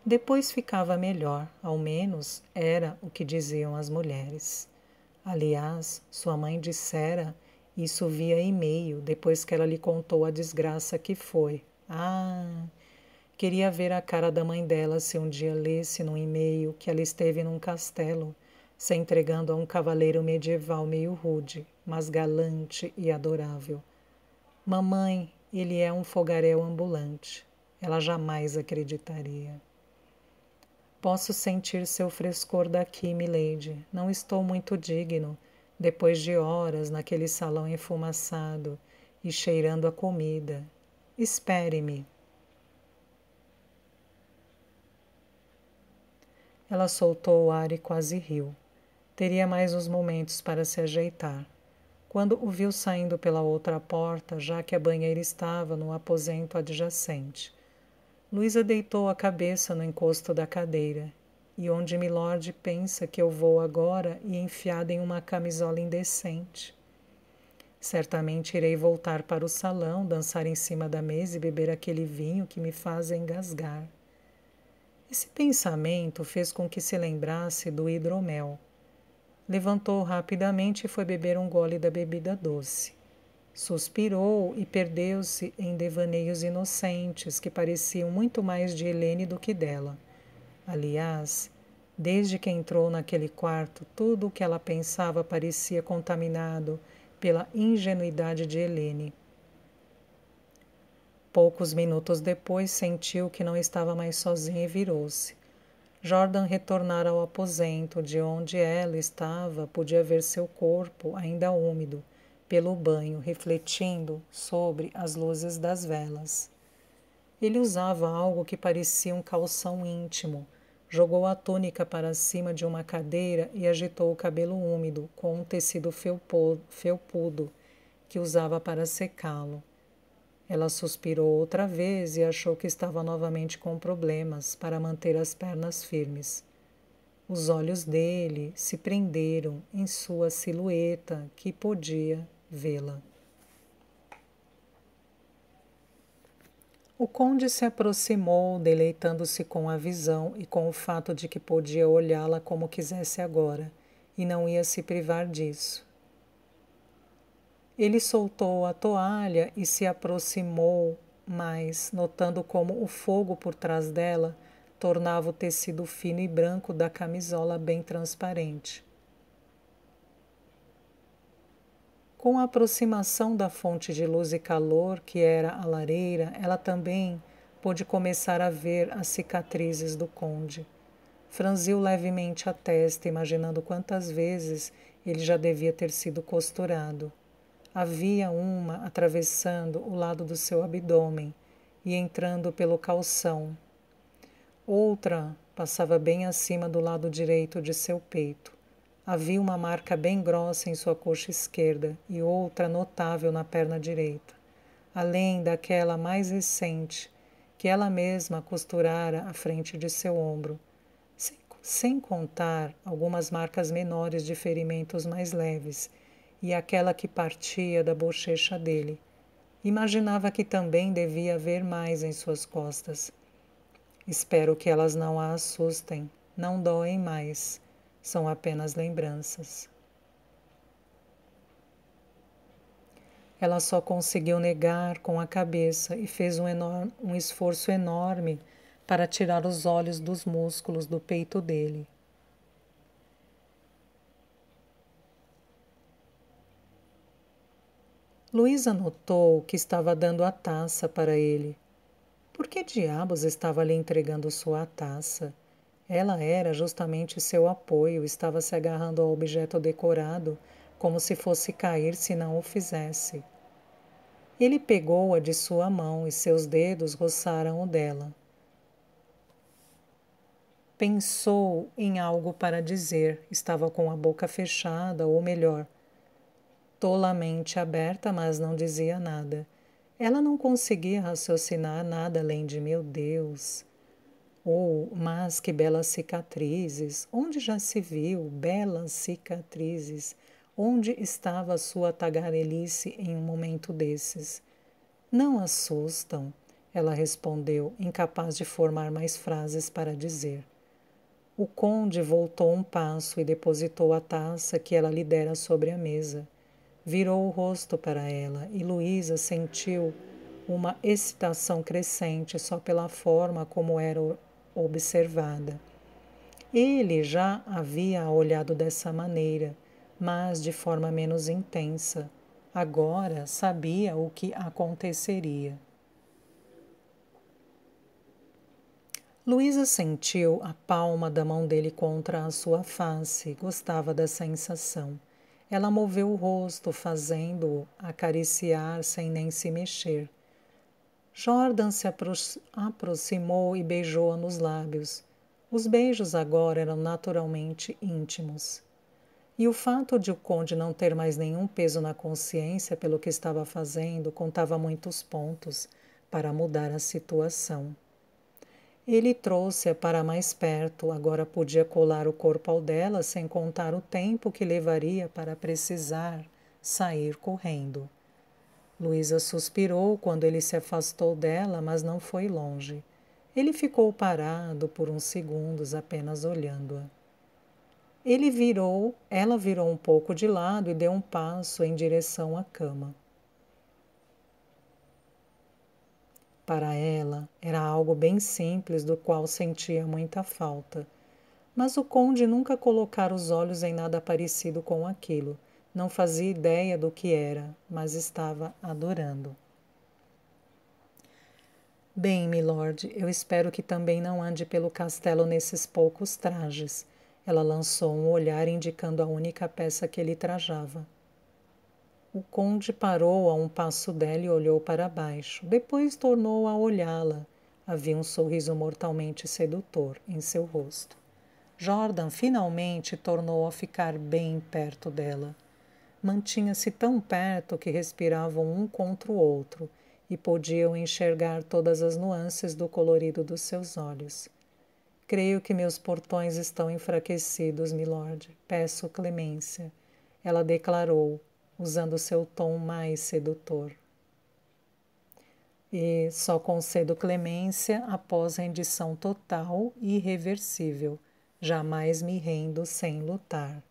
Depois ficava melhor, ao menos era o que diziam as mulheres. Aliás, sua mãe dissera isso via e-mail, depois que ela lhe contou a desgraça que foi. Queria ver a cara da mãe dela se um dia lesse num e-mail que ela esteve num castelo, se entregando a um cavaleiro medieval meio rude, mas galante e adorável. Mamãe, ele é um fogaréu ambulante. Ela jamais acreditaria. Posso sentir seu frescor daqui, milady. Não estou muito digno, depois de horas naquele salão enfumaçado e cheirando a comida. Espere-me. Ela soltou o ar e quase riu. Teria mais uns momentos para se ajeitar. Quando o viu saindo pela outra porta, já que a banheira estava no aposento adjacente. Luísa deitou a cabeça no encosto da cadeira. E onde Milord pensa que eu vou agora e enfiada em uma camisola indecente? Certamente irei voltar para o salão, dançar em cima da mesa e beber aquele vinho que me faz engasgar. Esse pensamento fez com que se lembrasse do hidromel. Levantou rapidamente e foi beber um gole da bebida doce. Suspirou e perdeu-se em devaneios inocentes que pareciam muito mais de Helene do que dela. Aliás, desde que entrou naquele quarto, tudo o que ela pensava parecia contaminado pela ingenuidade de Helene. Poucos minutos depois sentiu que não estava mais sozinha e virou-se. Jordan retornara ao aposento, de onde ela estava, podia ver seu corpo, ainda úmido, pelo banho, refletindo sobre as luzes das velas. Ele usava algo que parecia um calção íntimo, jogou a túnica para cima de uma cadeira e agitou o cabelo úmido com um tecido felpudo que usava para secá-lo. Ela suspirou outra vez e achou que estava novamente com problemas para manter as pernas firmes. Os olhos dele se prenderam em sua silhueta, que podia vê-la. O conde se aproximou, deleitando-se com a visão e com o fato de que podia olhá-la como quisesse agora, e não ia se privar disso. Ele soltou a toalha e se aproximou mais, notando como o fogo por trás dela tornava o tecido fino e branco da camisola bem transparente. Com a aproximação da fonte de luz e calor, que era a lareira, ela também pôde começar a ver as cicatrizes do conde. Franziu levemente a testa, imaginando quantas vezes ele já devia ter sido costurado. Havia uma atravessando o lado do seu abdômen e entrando pelo calção. Outra passava bem acima do lado direito de seu peito. Havia uma marca bem grossa em sua coxa esquerda e outra notável na perna direita, além daquela mais recente, que ela mesma costurara à frente de seu ombro, sem contar algumas marcas menores de ferimentos mais leves, e aquela que partia da bochecha dele. Imaginava que também devia haver mais em suas costas. Espero que elas não a assustem, não doem mais, são apenas lembranças. Ela só conseguiu negar com a cabeça e fez um esforço enorme para tirar os olhos dos músculos do peito dele. Luísa notou que estava dando a taça para ele. Por que diabos estava lhe entregando sua taça? Ela era justamente seu apoio, estava se agarrando ao objeto decorado, como se fosse cair se não o fizesse. Ele pegou-a de sua mão e seus dedos roçaram o dela. Pensou em algo para dizer, estava com a boca fechada, ou melhor, tolamente aberta, mas não dizia nada. Ela não conseguia raciocinar nada além de meu Deus. Ou, mas que belas cicatrizes! Onde já se viu belas cicatrizes? Onde estava a sua tagarelice em um momento desses? Não assustam, ela respondeu, incapaz de formar mais frases para dizer. O conde voltou um passo e depositou a taça que ela lhe dera sobre a mesa. Virou o rosto para ela e Luísa sentiu uma excitação crescente só pela forma como era observada. Ele já havia olhado dessa maneira, mas de forma menos intensa. Agora sabia o que aconteceria. Luísa sentiu a palma da mão dele contra a sua face, gostava da sensação. Ela moveu o rosto, fazendo-o acariciar sem nem se mexer. Jordan se aproximou e beijou-a nos lábios. Os beijos agora eram naturalmente íntimos. E o fato de o conde não ter mais nenhum peso na consciência pelo que estava fazendo contava muitos pontos para mudar a situação. Ele trouxe-a para mais perto, agora podia colar o corpo ao dela sem contar o tempo que levaria para precisar sair correndo. Luísa suspirou quando ele se afastou dela, mas não foi longe. Ele ficou parado por uns segundos, apenas olhando-a. Ela virou um pouco de lado e deu um passo em direção à cama. Para ela, era algo bem simples do qual sentia muita falta. Mas o conde nunca colocara os olhos em nada parecido com aquilo. Não fazia ideia do que era, mas estava adorando. Bem, milord, eu espero que também não ande pelo castelo nesses poucos trajes. Ela lançou um olhar indicando a única peça que ele trajava. O conde parou a um passo dela e olhou para baixo. Depois tornou a olhá-la. Havia um sorriso mortalmente sedutor em seu rosto. Jordan finalmente tornou a ficar bem perto dela. Mantinha-se tão perto que respiravam um contra o outro e podiam enxergar todas as nuances do colorido dos seus olhos. Creio que meus portões estão enfraquecidos, milord. Peço clemência. Ela declarou, usando seu tom mais sedutor. E só concedo clemência após rendição total e irreversível. Jamais me rendo sem lutar.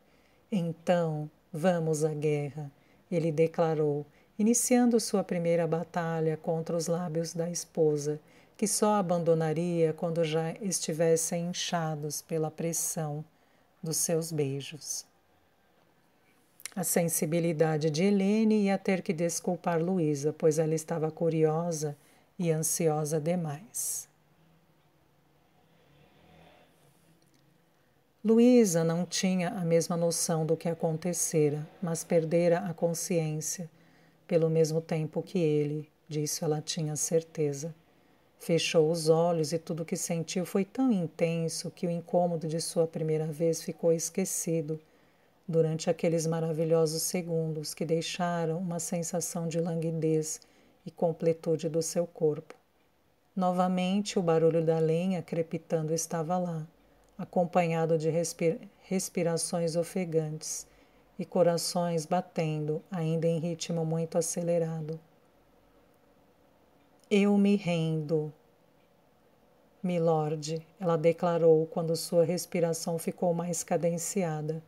Então, vamos à guerra, ele declarou, iniciando sua primeira batalha contra os lábios da esposa, que só abandonaria quando já estivessem inchados pela pressão dos seus beijos. A sensibilidade de Helene ia ter que desculpar Luísa, pois ela estava curiosa e ansiosa demais. Luísa não tinha a mesma noção do que acontecera, mas perdera a consciência, pelo mesmo tempo que ele, disso ela tinha certeza. Fechou os olhos e tudo o que sentiu foi tão intenso que o incômodo de sua primeira vez ficou esquecido durante aqueles maravilhosos segundos que deixaram uma sensação de languidez e completude do seu corpo. Novamente, o barulho da lenha crepitando estava lá, acompanhado de respirações ofegantes e corações batendo, ainda em ritmo muito acelerado. Eu me rendo, milord, ela declarou quando sua respiração ficou mais cadenciada.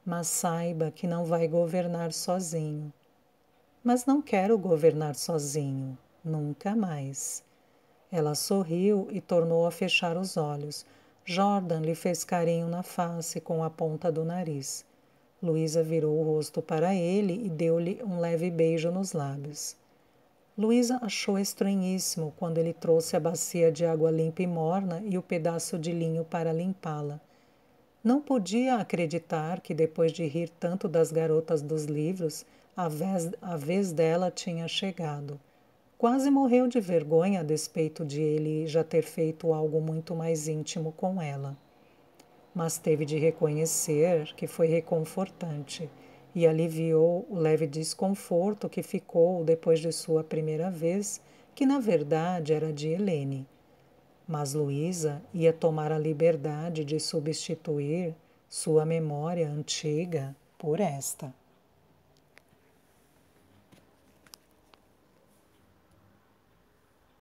Mas saiba que não vai governar sozinho. Mas não quero governar sozinho, nunca mais. Ela sorriu e tornou a fechar os olhos. Jordan lhe fez carinho na face com a ponta do nariz. Luísa virou o rosto para ele e deu-lhe um leve beijo nos lábios. Luísa achou estranhíssimo quando ele trouxe a bacia de água limpa e morna e o pedaço de linho para limpá-la. Não podia acreditar que, depois de rir tanto das garotas dos livros, a vez dela tinha chegado. Quase morreu de vergonha a despeito de ele já ter feito algo muito mais íntimo com ela. mas teve de reconhecer que foi reconfortante e aliviou o leve desconforto que ficou depois de sua primeira vez, que na verdade era de Helene. Mas Luísa ia tomar a liberdade de substituir sua memória antiga por esta.